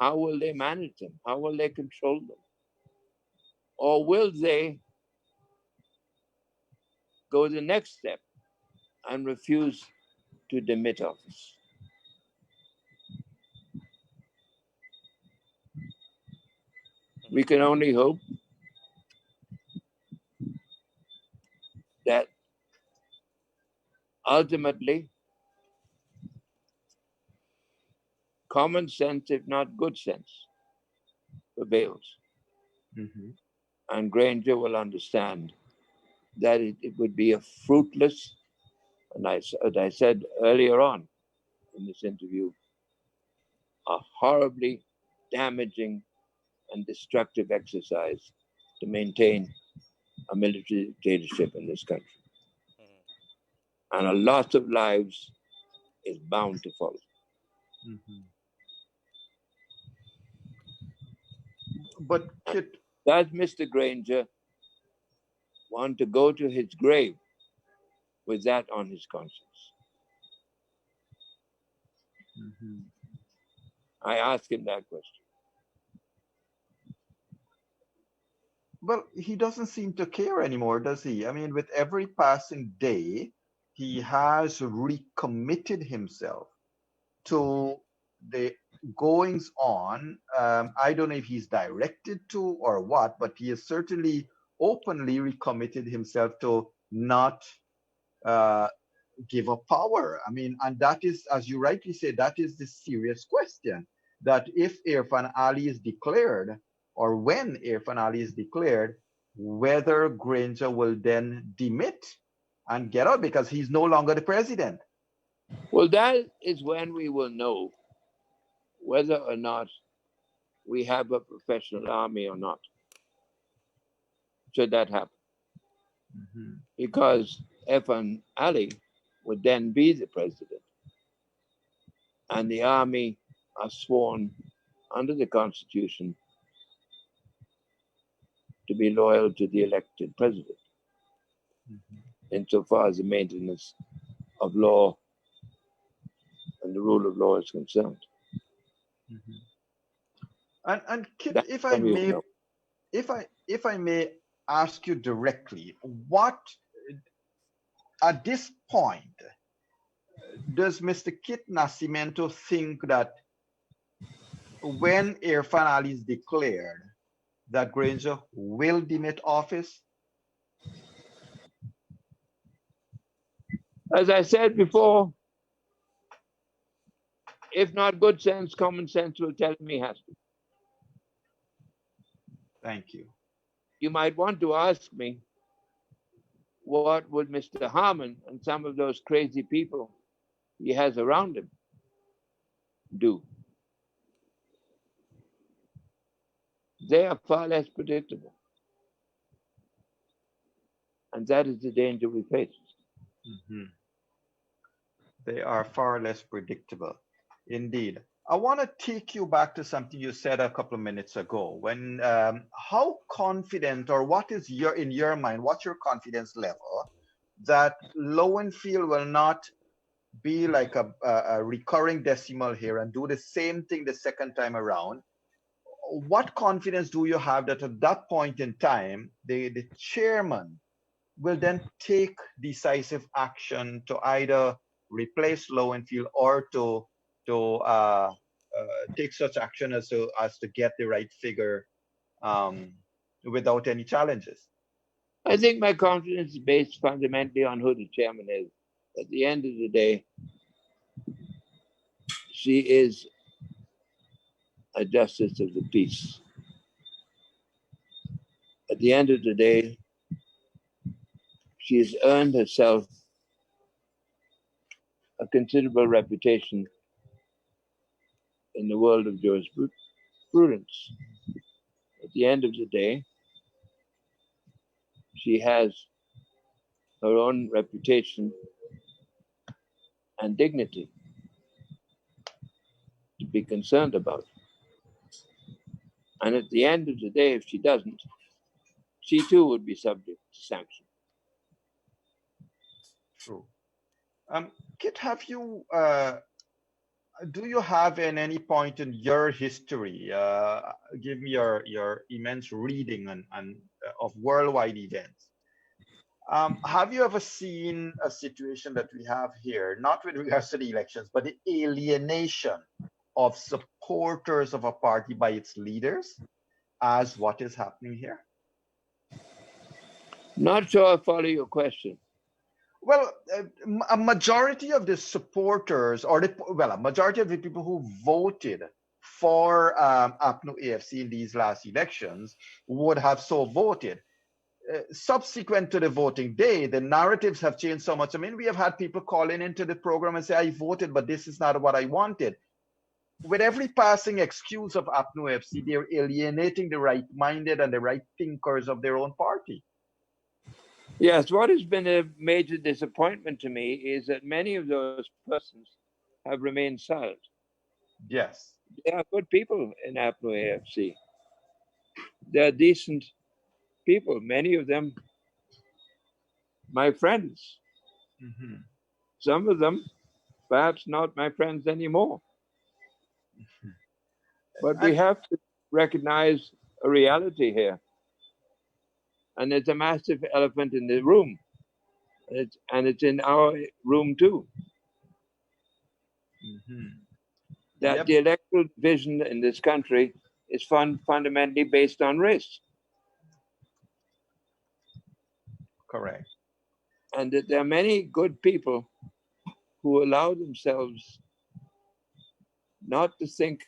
How will they manage them? How will they control them? Or will they go the next step and refuse to demit office? We can only hope that ultimately common sense, if not good sense, prevails. Mm-hmm. And Granger will understand that it would be a fruitless, and as I said earlier on in this interview, a horribly damaging and destructive exercise to maintain a military dictatorship in this country. And a loss of lives is bound to follow. But Kit, Does Mr. Granger want to go to his grave with that on his conscience? I ask him that question. well, he doesn't seem to care anymore, does he? I mean, with every passing day, he has recommitted himself to the goings on. I don't know if he's directed to or what, but he has certainly openly recommitted himself to not give up power. I mean, and that is, as you rightly say, that is the serious question. That if Irfan Ali is declared, or when Irfan Ali is declared, whether Granger will then demit and get out because he's no longer the president. Well, that is when we will know whether or not we have a professional army or not, should that happen. Because Irfan Ali would then be the president, and the army are sworn under the Constitution to be loyal to the elected president, insofar as the maintenance of law and the rule of law is concerned. And Kit, That's if I when we will may, know. if I may ask you directly, what at this point does Mr. Kit Nascimento think that when Irfan Ali is declared, that Granger will demit office? As I said before, if not good sense, common sense will tell me has to. Thank you. You might want to ask me, what would Mr. Harmon and some of those crazy people he has around him do? They are far less predictable. And that is the danger we face. They are far less predictable. Indeed. I want to take you back to something you said a couple of minutes ago. When, how confident, or what is in your mind, what's your confidence level that Lowenfield will not be like a recurring decimal here and do the same thing the second time around? What confidence do you have that at that point in time, the chairman will then take decisive action to either replace Lowenfield or to take such action as to get the right figure without any challenges? I think my confidence is based fundamentally on who the chairman is. At the end of the day, she is a justice of the peace. At the end of the day, she has earned herself a considerable reputation in the world of jurisprudence. At the end of the day, she has her own reputation and dignity to be concerned about. And at the end of the day, if she doesn't, she too would be subject to sanction. True. Kit, have you do you have in any point in your history, give me your immense reading of worldwide events, have you ever seen a situation that we have here, not with regards to the elections, but the alienation of supporters of a party by its leaders, as what is happening here? Not sure I follow your question. Well, a majority of the supporters, a majority of the people who voted for APNU AFC in these last elections would have so voted. Subsequent to the voting day, the narratives have changed so much. I mean, we have had people calling into the program and say, I voted, but this is not what I wanted. With every passing excuse of APNU AFC, they're alienating the right-minded and the right thinkers of their own party. Yes, what has been a major disappointment to me is that many of those persons have remained silent. Yes. They are good people in APNU AFC. They're decent people, many of them my friends. Mm-hmm. Some of them perhaps not my friends anymore. But we have to recognize a reality here. And there's a massive elephant in the room. And it's in our room too. Mm-hmm. That Yep. the electoral division in this country is fundamentally based on race. Correct. And that there are many good people who allow themselves not to think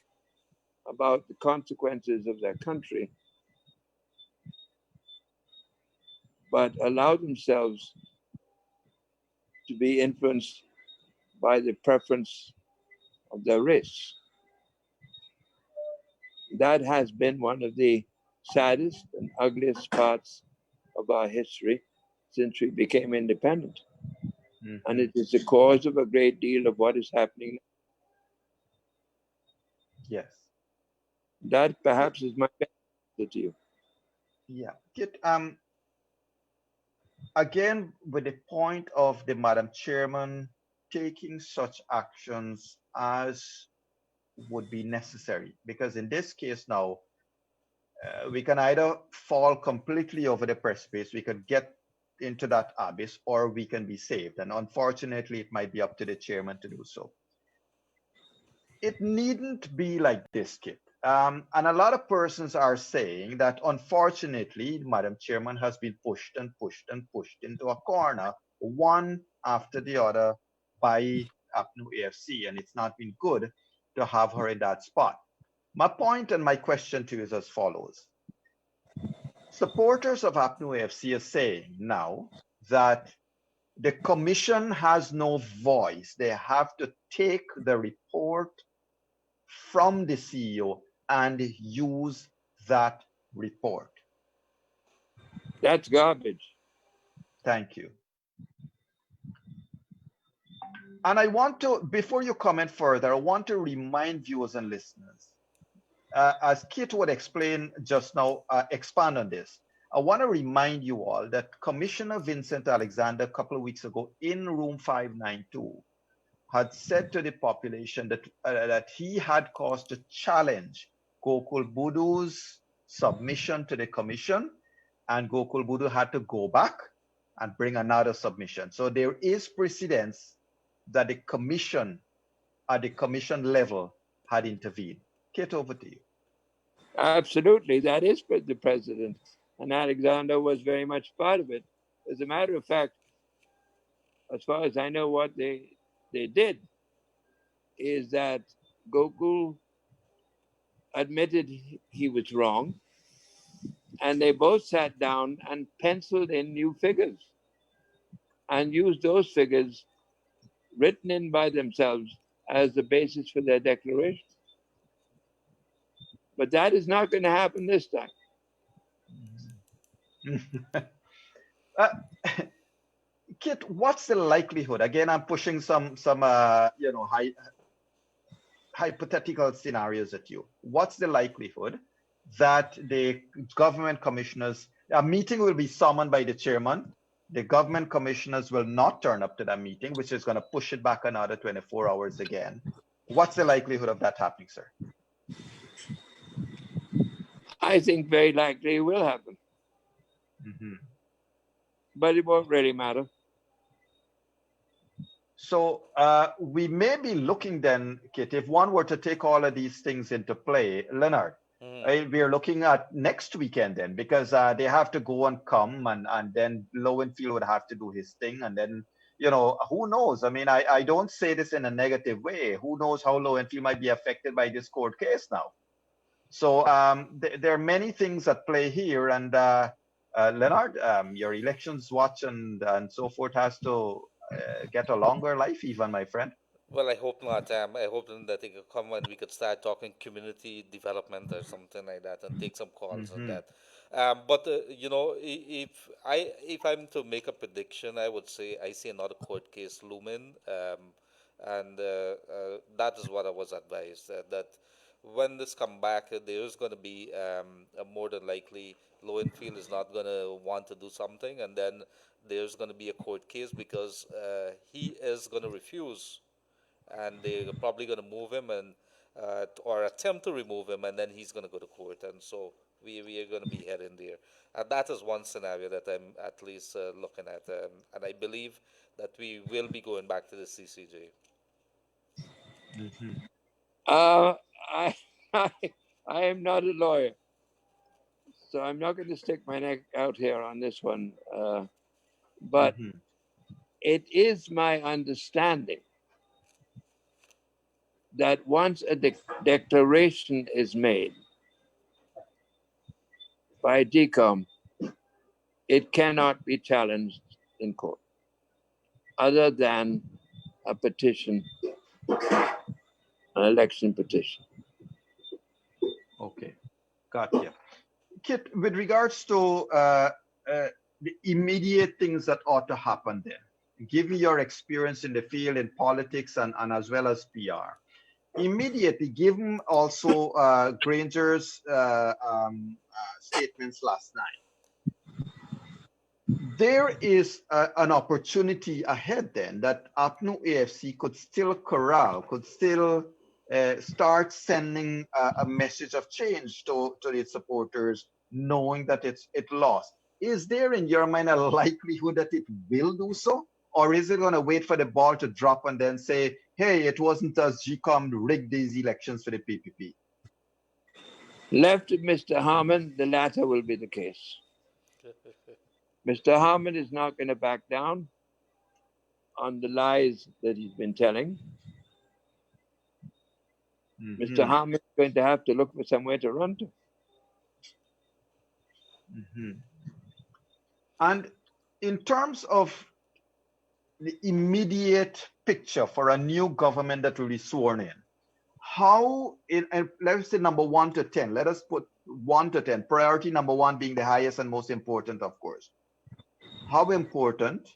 about the consequences of their country, but allow themselves to be influenced by the preference of their race. That has been one of the saddest and ugliest parts of our history since we became independent. Mm-hmm. And it is the cause of a great deal of what is happening. Yes. That perhaps is my message to you. Yeah. Again, with the point of the Madam Chairman taking such actions as would be necessary, because in this case now, we can either fall completely over the precipice, we could get into that abyss, or we can be saved. And unfortunately, it might be up to the chairman to do so. It needn't be like this, Kit. And a lot of persons are saying that unfortunately, Madam Chairman has been pushed and pushed and pushed into a corner, one after the other, by APNU AFC, and it's not been good to have her in that spot. My point and my question to you is as follows. Supporters of APNU AFC are saying now that the commission has no voice. They have to take the report from the CEO and use that report. That's garbage. Thank you. And I want to, before you comment further, I want to remind viewers and listeners, as Kit would explain just now, expand on this. I want to remind you all that Commissioner Vincent Alexander a couple of weeks ago in room 592 had said to the population that, that he had cause to challenge Gokul Budu's submission to the commission, and Gokul Budu had to go back and bring another submission. So there is precedence that the commission, at the commission level, had intervened. Kit, over to you. Absolutely, that is the president. And Alexander was very much part of it. As a matter of fact, as far as I know, what they did is that Gokul admitted he was wrong, and they both sat down and penciled in new figures and used those figures written in by themselves as the basis for their declaration. But that is not going to happen this time. Kit, what's the likelihood? Again, I'm pushing some hypothetical scenarios at you. What's the likelihood that the government commissioners, a meeting will be summoned by the chairman, the government commissioners will not turn up to that meeting, which is going to push it back another 24 hours again? What's the likelihood of that happening, sir? I think very likely it will happen. Mm-hmm. But it won't really matter. So we may be looking then, Kit, if one were to take all of these things into play, Leonard, we're looking at next weekend then, because they have to go and come, and then Lowenfield would have to do his thing, and then who knows? I mean, I don't say this in a negative way. Who knows how Lowenfield might be affected by this court case now? So there are many things at play here. And Leonard, your elections watch and so forth has to get a longer life, even, my friend. Well, I hope not. I hope that they could come and we could start talking community development or something like that, and take some calls on Hmm. that. But if I'm to make a prediction, I would say I see another court case looming, and that is what I was advised, that when this come back, there is going to be more than likely Lowenfield is not going to want to do something, and then there's going to be a court case because he is going to refuse, and they're probably going to move him and or attempt to remove him, and then he's going to go to court, and so we are going to be heading there. And that is one scenario that I'm at least looking at, and I believe that we will be going back to the CCJ. Hmm. I, I I am not a lawyer, so I'm not going to stick my neck out here on this one. But Hmm. it is my understanding that once a declaration is made by DCOM, it cannot be challenged in court other than a petition, an election petition. Okay, gotcha. Kit, with regards to the immediate things that ought to happen then, give me your experience in the field in politics and as well as PR. Immediately, given also Granger's statements last night, there is an opportunity ahead then that APNU AFC could still corral, could still start sending a message of change to its supporters, knowing that it lost. Is there in your mind a likelihood that it will do so? Or is it going to wait for the ball to drop and then say, hey, it wasn't us, GCOM rigged these elections for the PPP? Left to Mr. Harmon, the latter will be the case. Mr. Harmon is not going to back down on the lies that he's been telling. Mm-hmm. Mr. Harmon is going to have to look for somewhere to run to. Mm-hmm. And in terms of the immediate picture for a new government that will be sworn in, how, let's say number 1 to 10, let us put 1 to 10, priority number 1 being the highest and most important, of course. How important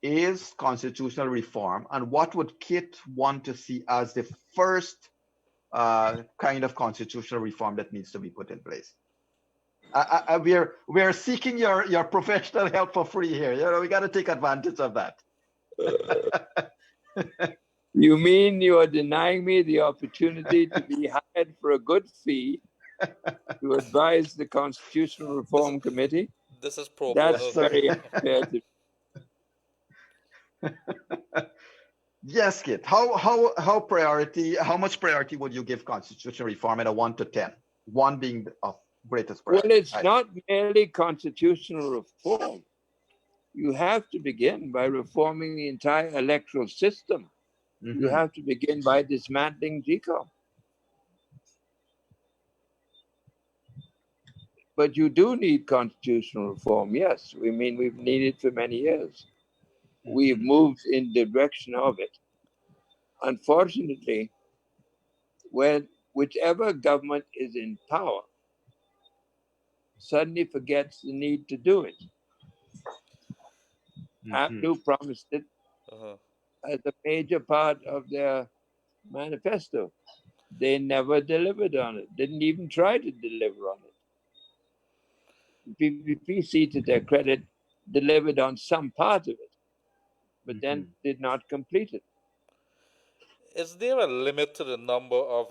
is constitutional reform, and what would Kit want to see as the first kind of constitutional reform that needs to be put in place? We're seeking your professional help for free here. We got to take advantage of that. You mean you are denying me the opportunity to be hired for a good fee to advise the Constitutional Reform Committee? This is pro That's bono. very unfair to Yes, Kit. How much priority would you give constitutional reform in a 1 to 10? 1 being of greatest priority. Well, it's not merely constitutional reform. You have to begin by reforming the entire electoral system. Mm-hmm. You have to begin by dismantling GCOM. But you do need constitutional reform, yes. We've needed it for many years. We've moved in the direction of it. Unfortunately, whichever government is in power suddenly forgets the need to do it. APNU promised it as a major part of their manifesto. They never delivered on it, didn't even try to deliver on it. PPPC, to their credit, delivered on some part of it, but then did not complete it. Is there a limit to the number of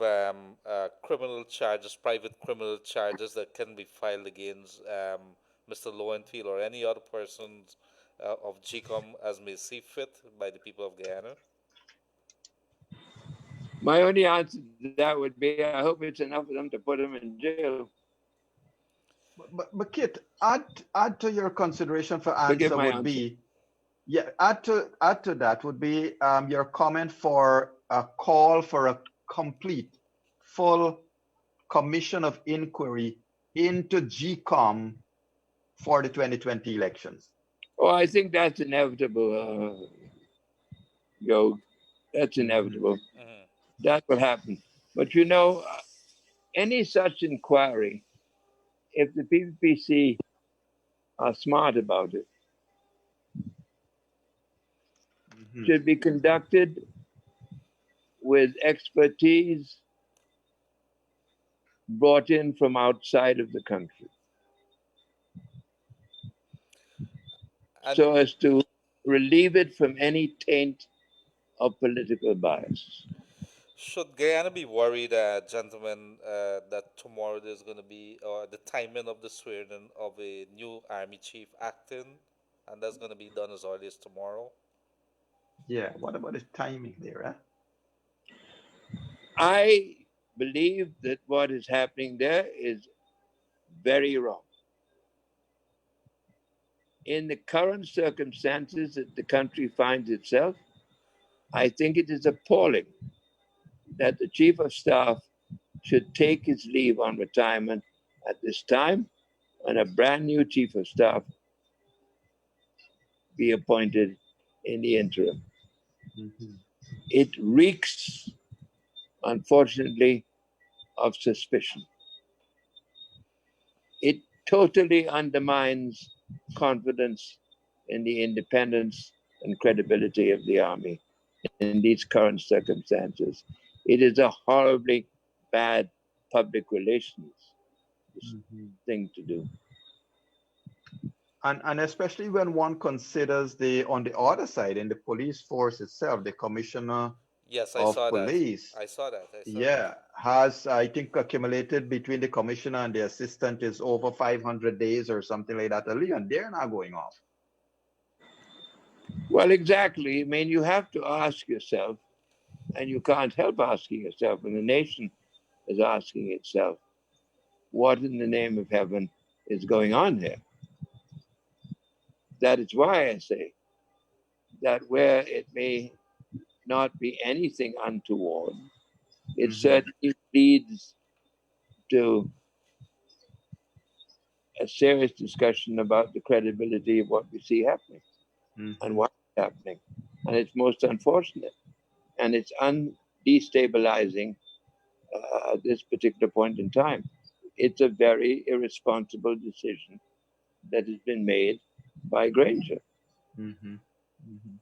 criminal charges, private criminal charges, that can be filed against Mr. Lowenfield or any other persons of GCOM as may see fit by the people of Guyana? My only answer to that would be, I hope it's enough for them to put him in jail. But Kit, add to your consideration for answer would be, Yeah, add to that would be your comment for a call for a complete, full commission of inquiry into GCOM for the 2020 elections. Oh, I think that's inevitable, Yo. That's inevitable. Mhm. That will happen. But you know, any such inquiry, if the PPC are smart about it, Mhm. should be conducted with expertise brought in from outside of the country, And so as to relieve it from any taint of political bias. should Guyana be worried, gentlemen, that tomorrow there's going to be the timing of the swearing of a new army chief acting, and that's going to be done as early as tomorrow? Yeah, what about the timing there? Huh? I believe that what is happening there is very wrong. In the current circumstances that the country finds itself, I think it is appalling that the Chief of Staff should take his leave on retirement at this time and a brand new Chief of Staff be appointed in the interim. Mhm. It reeks, unfortunately, of suspicion. It totally undermines confidence in the independence and credibility of the army in these current circumstances. It is a horribly bad public relations Mhm. thing to do. And especially when one considers the on the other side in the police force itself, the commissioner Yes, I of saw that. police, I saw that. I saw that. yeah, has I think accumulated between the commissioner and the assistant is over 500 days or something like that. And they're not going off. Well, exactly. I mean, you have to ask yourself, and you can't help asking yourself, and the nation is asking itself, what in the name of heaven is going on here? That is why I say that where it may not be anything untoward, it Mhm. certainly leads to a serious discussion about the credibility of what we see happening and Mhm. what's happening. And it's most unfortunate. And it's destabilizing at this particular point in time. It's a very irresponsible decision that has been made by Granger. Mhm. Mhm.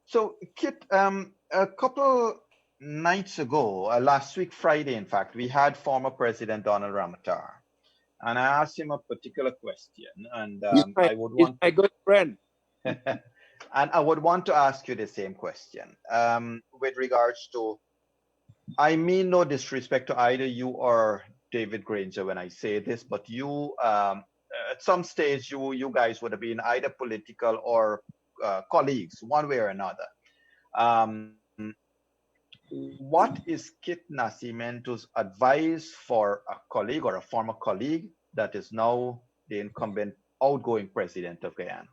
So, Kit, a couple nights ago, last week Friday, in fact, we had former President Donald Ramatar, and I asked him a particular question, and I would He's want my good friend. and I would want to ask you the same question with regards to. I mean no disrespect to either you or David Granger when I say this, but you, at some stage, you guys would have been either political or colleagues, one way or another. Um, what is Kit Nascimento's advice for a colleague or a former colleague that is now the incumbent outgoing president of Guyana?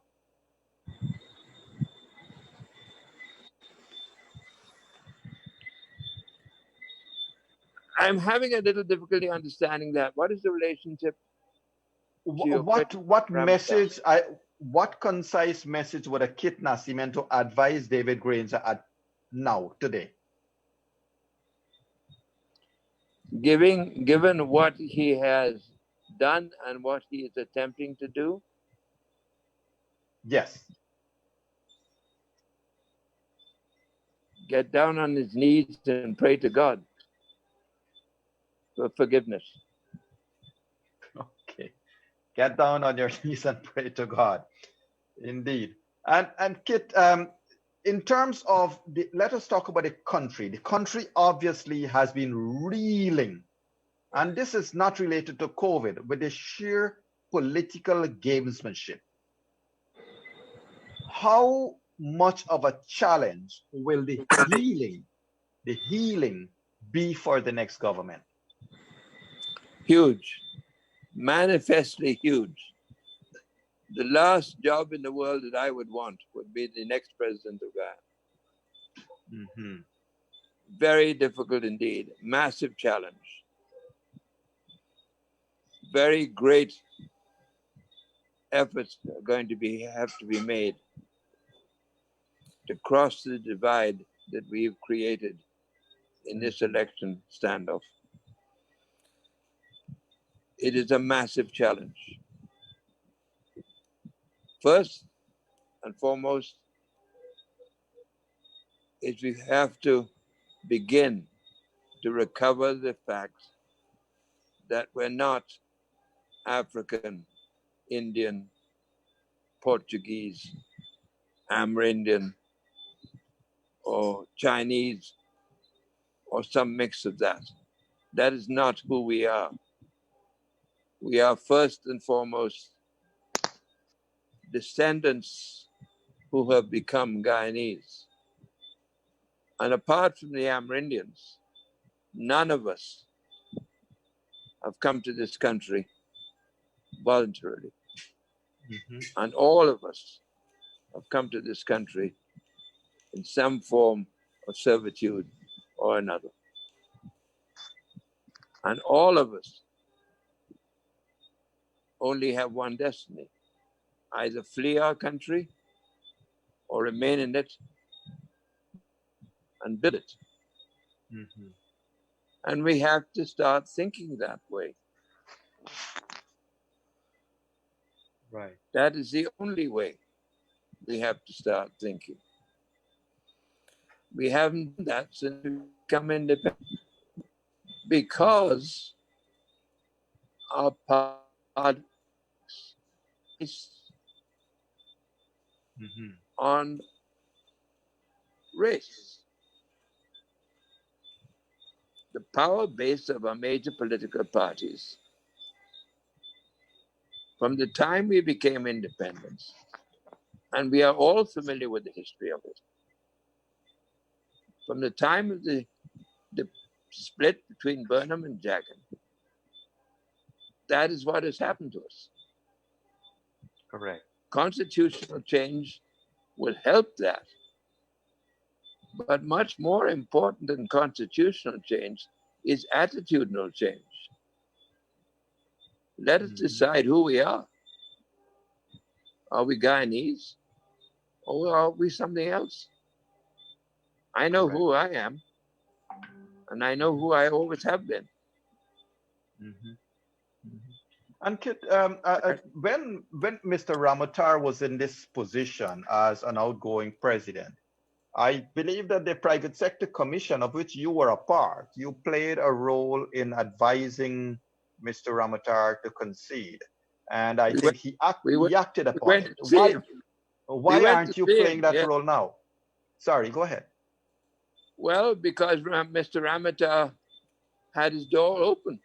I'm having a little difficulty understanding that. What is the relationship to your question, What Ramata? message what concise message would a Kit Nascimento advise David Granger at now today? Given what he has done and what he is attempting to do, Yes. get down on his knees and pray to God for forgiveness. Okay. Get down on your knees and pray to God. Indeed. And Kit, in terms of let us talk about the country. The country obviously has been reeling, and this is not related to COVID, with the sheer political gamesmanship. How much of a challenge will the healing be for the next government? Huge, manifestly huge. The last job in the world that I would want would be the next president of Guyana. Hmm. Very difficult indeed, massive challenge. Very great efforts are going to have to be made to cross the divide that we've created in this election standoff. It is a massive challenge. First and foremost is we have to begin to recover the fact that we're not African, Indian, Portuguese, Amerindian, or Chinese, or some mix of that. That is not who we are. We are first and foremost descendants who have become Guyanese. And apart from the Amerindians, none of us have come to this country voluntarily. And all of us have come to this country in some form of servitude or another. And all of us only have one destiny: either flee our country or remain in it and build it. And we have to start thinking that way. Right. That is the only way we have to start thinking. We haven't done that since we become independent because our part is on race. The power base of our major political parties, from the time we became independent, and we are all familiar with the history of it, from the time of the split between Burnham and Jagan, that is what has happened to us. Correct. Constitutional change will help that. But much more important than constitutional change is attitudinal change. Let us decide who we are. Are we Guyanese or are we something else? I know Correct. who I am, and I know who I always have been. And when Mr. Ramotar was in this position as an outgoing president, I believe that the Private Sector Commission, of which you were a part, you played a role in advising Mr. Ramotar to concede. And I think he acted upon it. Why aren't you playing that role now? Sorry, go ahead. Well, because Mr. Ramotar had his door open.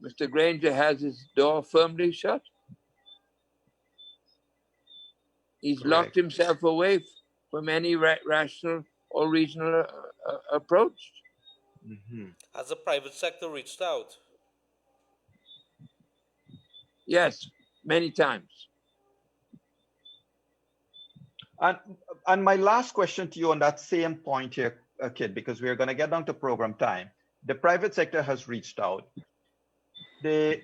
Mr. Granger has his door firmly shut. He's locked himself away from any rational or regional approach. Has the private sector reached out? Yes, many times. And my last question to you on that same point here, Kid, because we're going to get down to program time. The private sector has reached out. The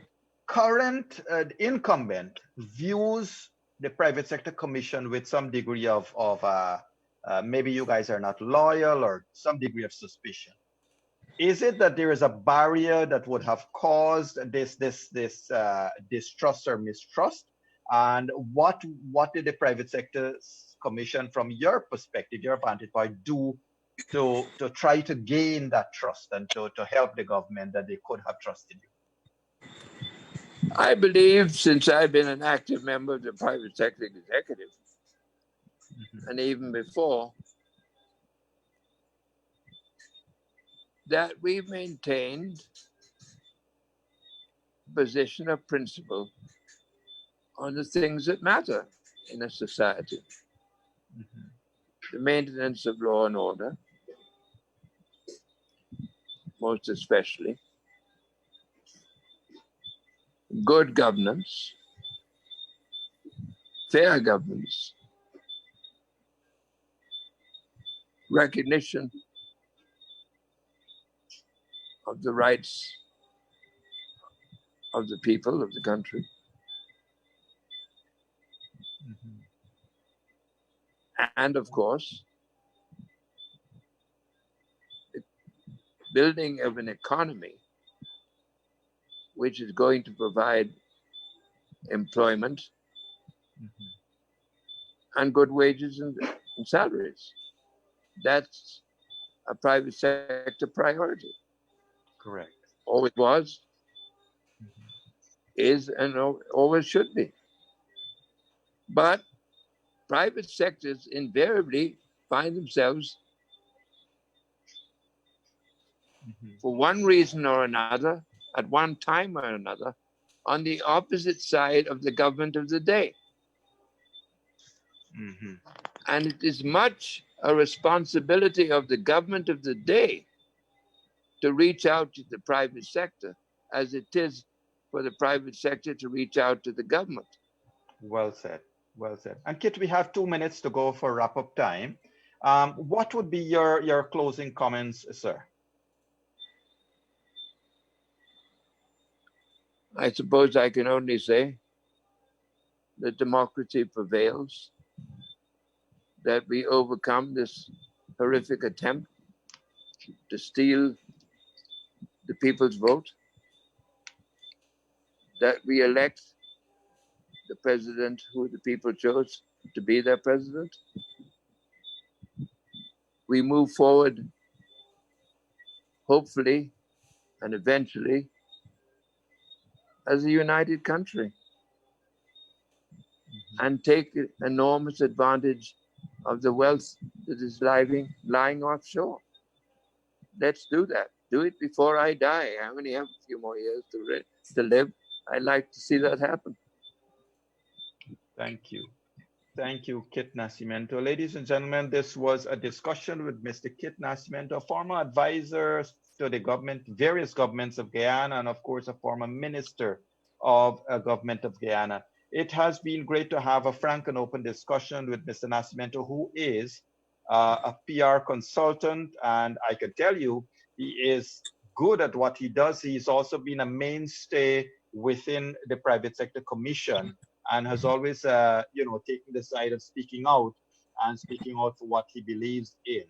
current incumbent views the Private Sector Commission with some degree of maybe you guys are not loyal or some degree of suspicion. Is it that there is a barrier that would have caused this distrust or mistrust? And what did the Private Sector Commission, from your perspective, your vantage point, do to try to gain that trust and to help the government that they could have trusted you? I believe, since I've been an active member of the private sector executive, and even before, that we've maintained a position of principle on the things that matter in a society. The maintenance of law and order, most especially, good governance, fair governance, recognition of the rights of the people of the country, and of course, the building of an economy which is going to provide employment and good wages and salaries. That's a private sector priority. Correct. Always was, is, and always should be. But private sectors invariably find themselves, for one reason or another, at one time or another, on the opposite side of the government of the day. And it is much a responsibility of the government of the day to reach out to the private sector as it is for the private sector to reach out to the government. Well said. Well said. And Kit, we have 2 minutes to go for wrap-up time. What would be your closing comments, sir? I suppose I can only say that democracy prevails, that we overcome this horrific attempt to steal the people's vote, that we elect the president who the people chose to be their president. We move forward, hopefully, and eventually, as a united country, and take enormous advantage of the wealth that is lying offshore. Let's do that. Do it before I die. I only have a few more years to live. I'd like to see that happen. Thank you. Thank you, Kit Nascimento. Ladies and gentlemen, this was a discussion with Mr. Kit Nascimento, former advisor to the government, various governments of Guyana, and of course, a former minister of Government of Guyana. It has been great to have a frank and open discussion with Mr. Nascimento, who is a PR consultant, and I can tell you, he is good at what he does. He's also been a mainstay within the Private Sector Commission and has always, taken the side of speaking out and speaking out for what he believes in.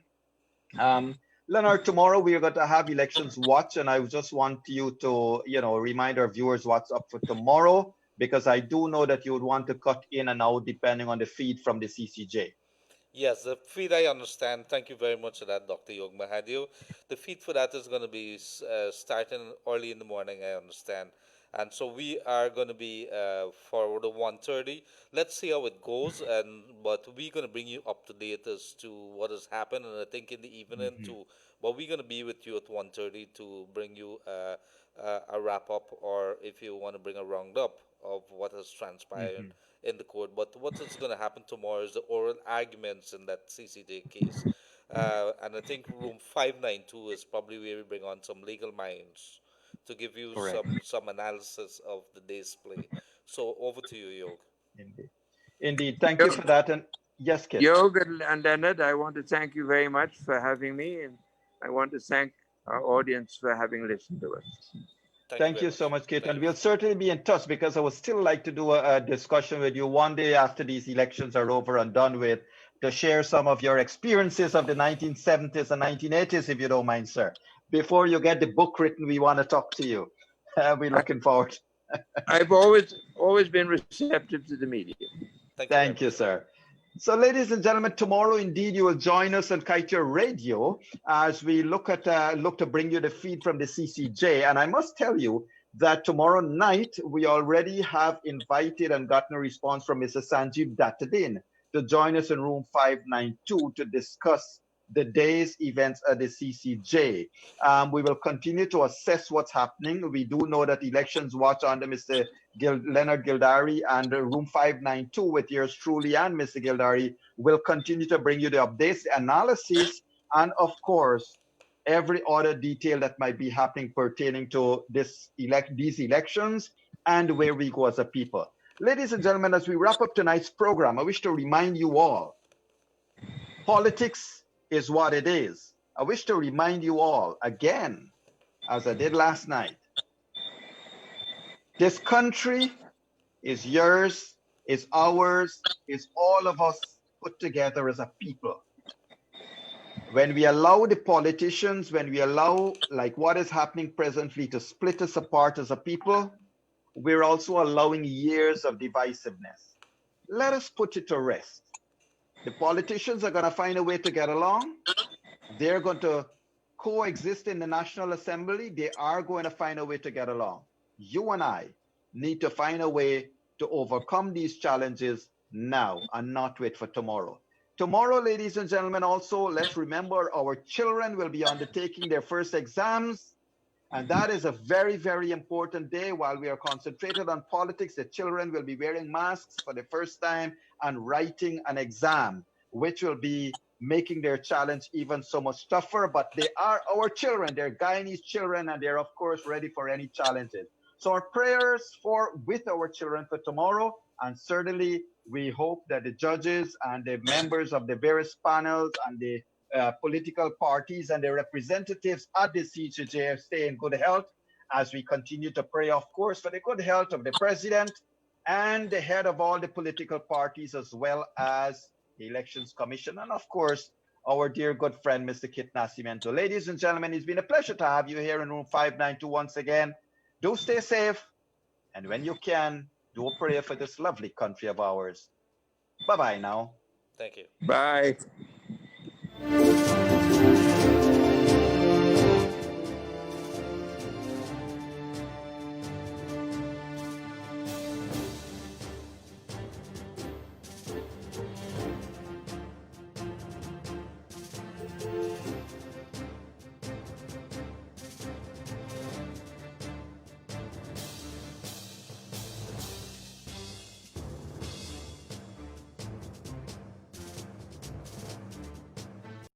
Leonard, tomorrow we are going to have Elections Watch, and I just want you to, remind our viewers what's up for tomorrow, because I do know that you would want to cut in and out depending on the feed from the CCJ. Yes, the feed I understand. Thank you very much for that, Dr. Yog Mahadeo. The feed for that is going to be starting early in the morning, I understand. And so we are going to be for the 1:30. Let's see how it goes, but we're going to bring you up to date as to what has happened. And I think in the evening too, but we're going to be with you at 1:30 to bring you a wrap up, or if you want to bring a roundup of what has transpired in the court. But what is going to happen tomorrow is the oral arguments in that CCJ case. And I think room 592 is probably where we bring on some legal minds to give you some analysis of the day's play. So over to you, Yog. Indeed. Thank you for that. And yes, Kit. Yog and Leonard, I want to thank you very much for having me, and I want to thank our audience for having listened to us. Thank you so much, Kit. And we'll certainly be in touch, because I would still like to do a discussion with you one day after these elections are over and done with, to share some of your experiences of the 1970s and 1980s, if you don't mind, sir. Before you get the book written, we want to talk to you. We're looking forward. I've always been receptive to the media. Thank you, sir. So, ladies and gentlemen, tomorrow, indeed, you will join us on Kaiser Radio as we look to bring you the feed from the CCJ. And I must tell you that tomorrow night, we already have invited and gotten a response from Mr. Sanjeev Dattadin to join us in room 592 to discuss the day's events at the CCJ. We will continue to assess what's happening. We do know that Elections Watch under Mr. Leonard Gildarie and room 592 with yours truly and Mr. Gildarie will continue to bring you the updates, the analysis, and of course, every other detail that might be happening pertaining to these elections and where we go as a people. Ladies and gentlemen, as we wrap up tonight's program, I wish to remind you all, politics is what it is. I wish to remind you all again, as I did last night, this country is yours, is ours, is all of us put together as a people. When we allow the politicians, when we allow, like what is happening presently, to split us apart as a people, we're also allowing years of divisiveness. Let us put it to rest. The politicians are going to find a way to get along. They're going to coexist in the National Assembly. They are going to find a way to get along. You and I need to find a way to overcome these challenges now and not wait for tomorrow. Tomorrow, ladies and gentlemen, also, let's remember our children will be undertaking their first exams. And that is a very, very important day. While we are concentrated on politics, the children will be wearing masks for the first time and writing an exam, which will be making their challenge even so much tougher. But they are our children, they're Guyanese children, and they're, of course, ready for any challenges. So our prayers with our children for tomorrow, and certainly we hope that the judges and the members of the various panels and the political parties and their representatives at the CJJ stay in good health as we continue to pray, of course, for the good health of the president and the head of all the political parties, as well as the Elections Commission, and of course, our dear good friend, Mr. Kit Nascimento. Ladies and gentlemen, it's been a pleasure to have you here in room 592 once again. Do stay safe, and when you can, do a prayer for this lovely country of ours. Bye-bye now. Thank you. Bye.